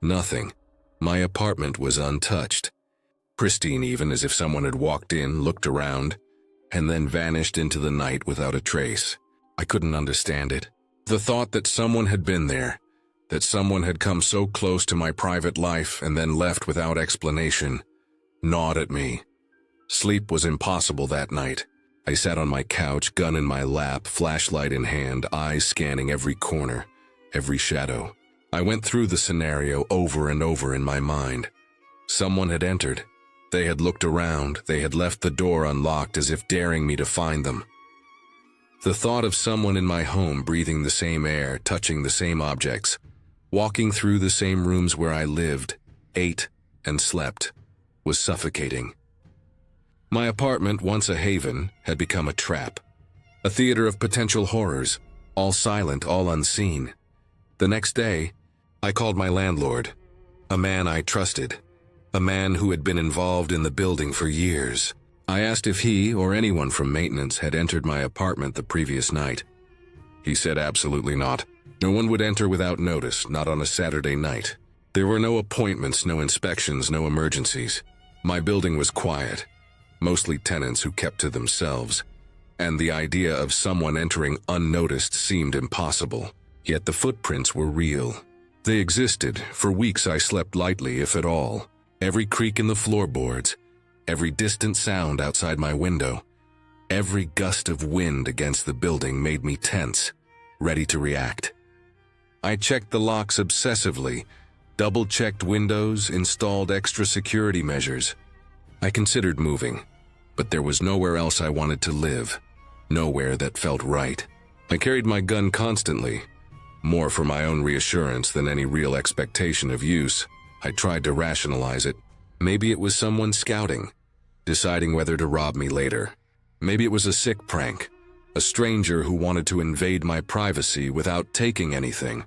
Nothing. My apartment was untouched, pristine, even as if someone had walked in, looked around, and then vanished into the night without a trace. I couldn't understand it. The thought that someone had been there, that someone had come so close to my private life and then left without explanation, gnawed at me. Sleep was impossible that night. I sat on my couch, gun in my lap, flashlight in hand, eyes scanning every corner, every shadow. I went through the scenario over and over in my mind. Someone had entered. They had looked around. They had left the door unlocked as if daring me to find them. The thought of someone in my home breathing the same air, touching the same objects, walking through the same rooms where I lived, ate, and slept, was suffocating. My apartment, once a haven, had become a trap, a theater of potential horrors, all silent, all unseen. The next day, I called my landlord, a man I trusted, a man who had been involved in the building for years. I asked if he or anyone from maintenance had entered my apartment the previous night. He said absolutely not. No one would enter without notice, not on a Saturday night. There were no appointments, no inspections, no emergencies. My building was quiet, mostly tenants who kept to themselves, and the idea of someone entering unnoticed seemed impossible. Yet the footprints were real. They existed. For weeks I slept lightly, if at all. Every creak in the floorboards, every distant sound outside my window, every gust of wind against the building made me tense, ready to react. I checked the locks obsessively, double-checked windows, installed extra security measures. I considered moving, but there was nowhere else I wanted to live, nowhere that felt right. I carried my gun constantly, more for my own reassurance than any real expectation of use. I tried to rationalize it. Maybe it was someone scouting, deciding whether to rob me later. Maybe it was a sick prank, a stranger who wanted to invade my privacy without taking anything.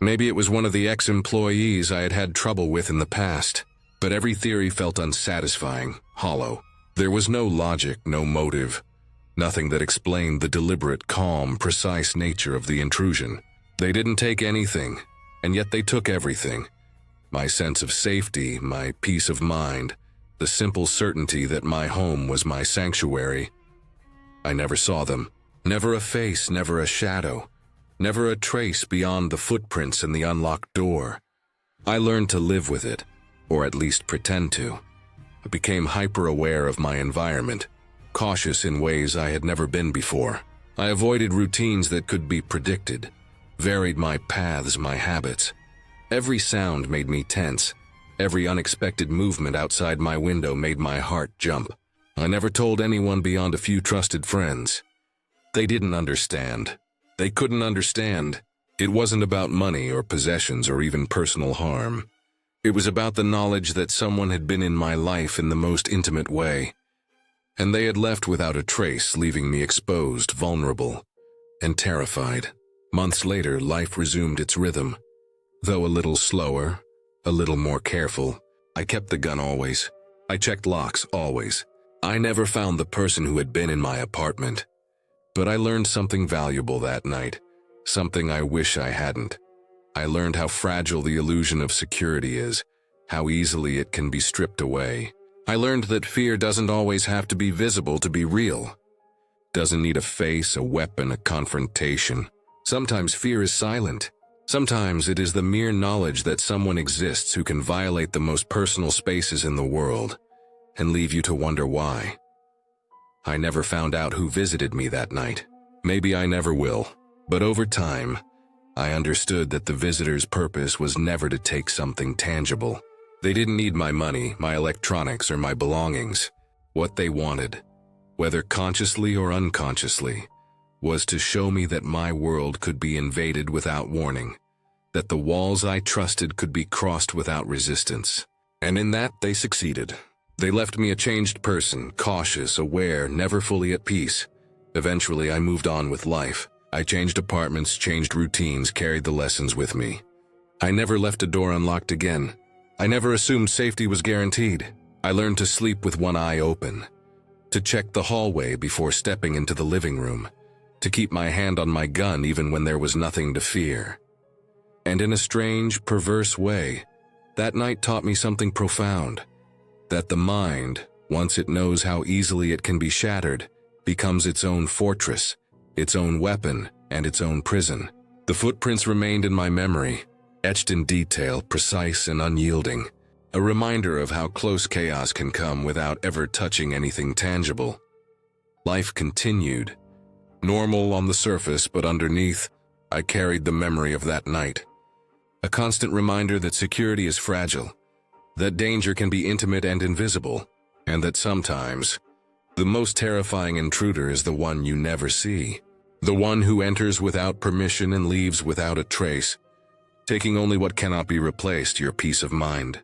Maybe it was one of the ex-employees I had had trouble with in the past. But every theory felt unsatisfying, hollow. There was no logic, no motive, nothing that explained the deliberate, calm, precise nature of the intrusion. They didn't take anything, and yet they took everything. My sense of safety, my peace of mind, the simple certainty that my home was my sanctuary. I never saw them. Never a face, never a shadow, never a trace beyond the footprints and the unlocked door. I learned to live with it, or at least pretend to. I became hyper-aware of my environment, cautious in ways I had never been before. I avoided routines that could be predicted, varied my paths, my habits. Every sound made me tense. Every unexpected movement outside my window made my heart jump. I never told anyone beyond a few trusted friends. They didn't understand. They couldn't understand. It wasn't about money or possessions or even personal harm. It was about the knowledge that someone had been in my life in the most intimate way, and they had left without a trace, leaving me exposed, vulnerable, and terrified. Months later, life resumed its rhythm. Though a little slower, a little more careful, I kept the gun always. I checked locks always. I never found the person who had been in my apartment. But I learned something valuable that night, something I wish I hadn't. I learned how fragile the illusion of security is, how easily it can be stripped away. I learned that fear doesn't always have to be visible to be real. Doesn't need a face, a weapon, a confrontation. Sometimes fear is silent. Sometimes it is the mere knowledge that someone exists who can violate the most personal spaces in the world and leave you to wonder why. I never found out who visited me that night. Maybe I never will. But over time, I understood that the visitor's purpose was never to take something tangible. They didn't need my money, my electronics, or my belongings. What they wanted, whether consciously or unconsciously, was to show me that my world could be invaded without warning, that the walls I trusted could be crossed without resistance. And in that, they succeeded. They left me a changed person, cautious, aware, never fully at peace. Eventually, I moved on with life. I changed apartments, changed routines, carried the lessons with me. I never left a door unlocked again. I never assumed safety was guaranteed. I learned to sleep with one eye open, to check the hallway before stepping into the living room, to keep my hand on my gun even when there was nothing to fear. And in a strange, perverse way, that night taught me something profound, that the mind, once it knows how easily it can be shattered, becomes its own fortress, its own weapon, and its own prison. The footprints remained in my memory, etched in detail, precise and unyielding, a reminder of how close chaos can come without ever touching anything tangible. Life continued, normal on the surface, but underneath, I carried the memory of that night. A constant reminder that security is fragile, that danger can be intimate and invisible, and that sometimes, the most terrifying intruder is the one you never see. The one who enters without permission and leaves without a trace, taking only what cannot be replaced, your peace of mind.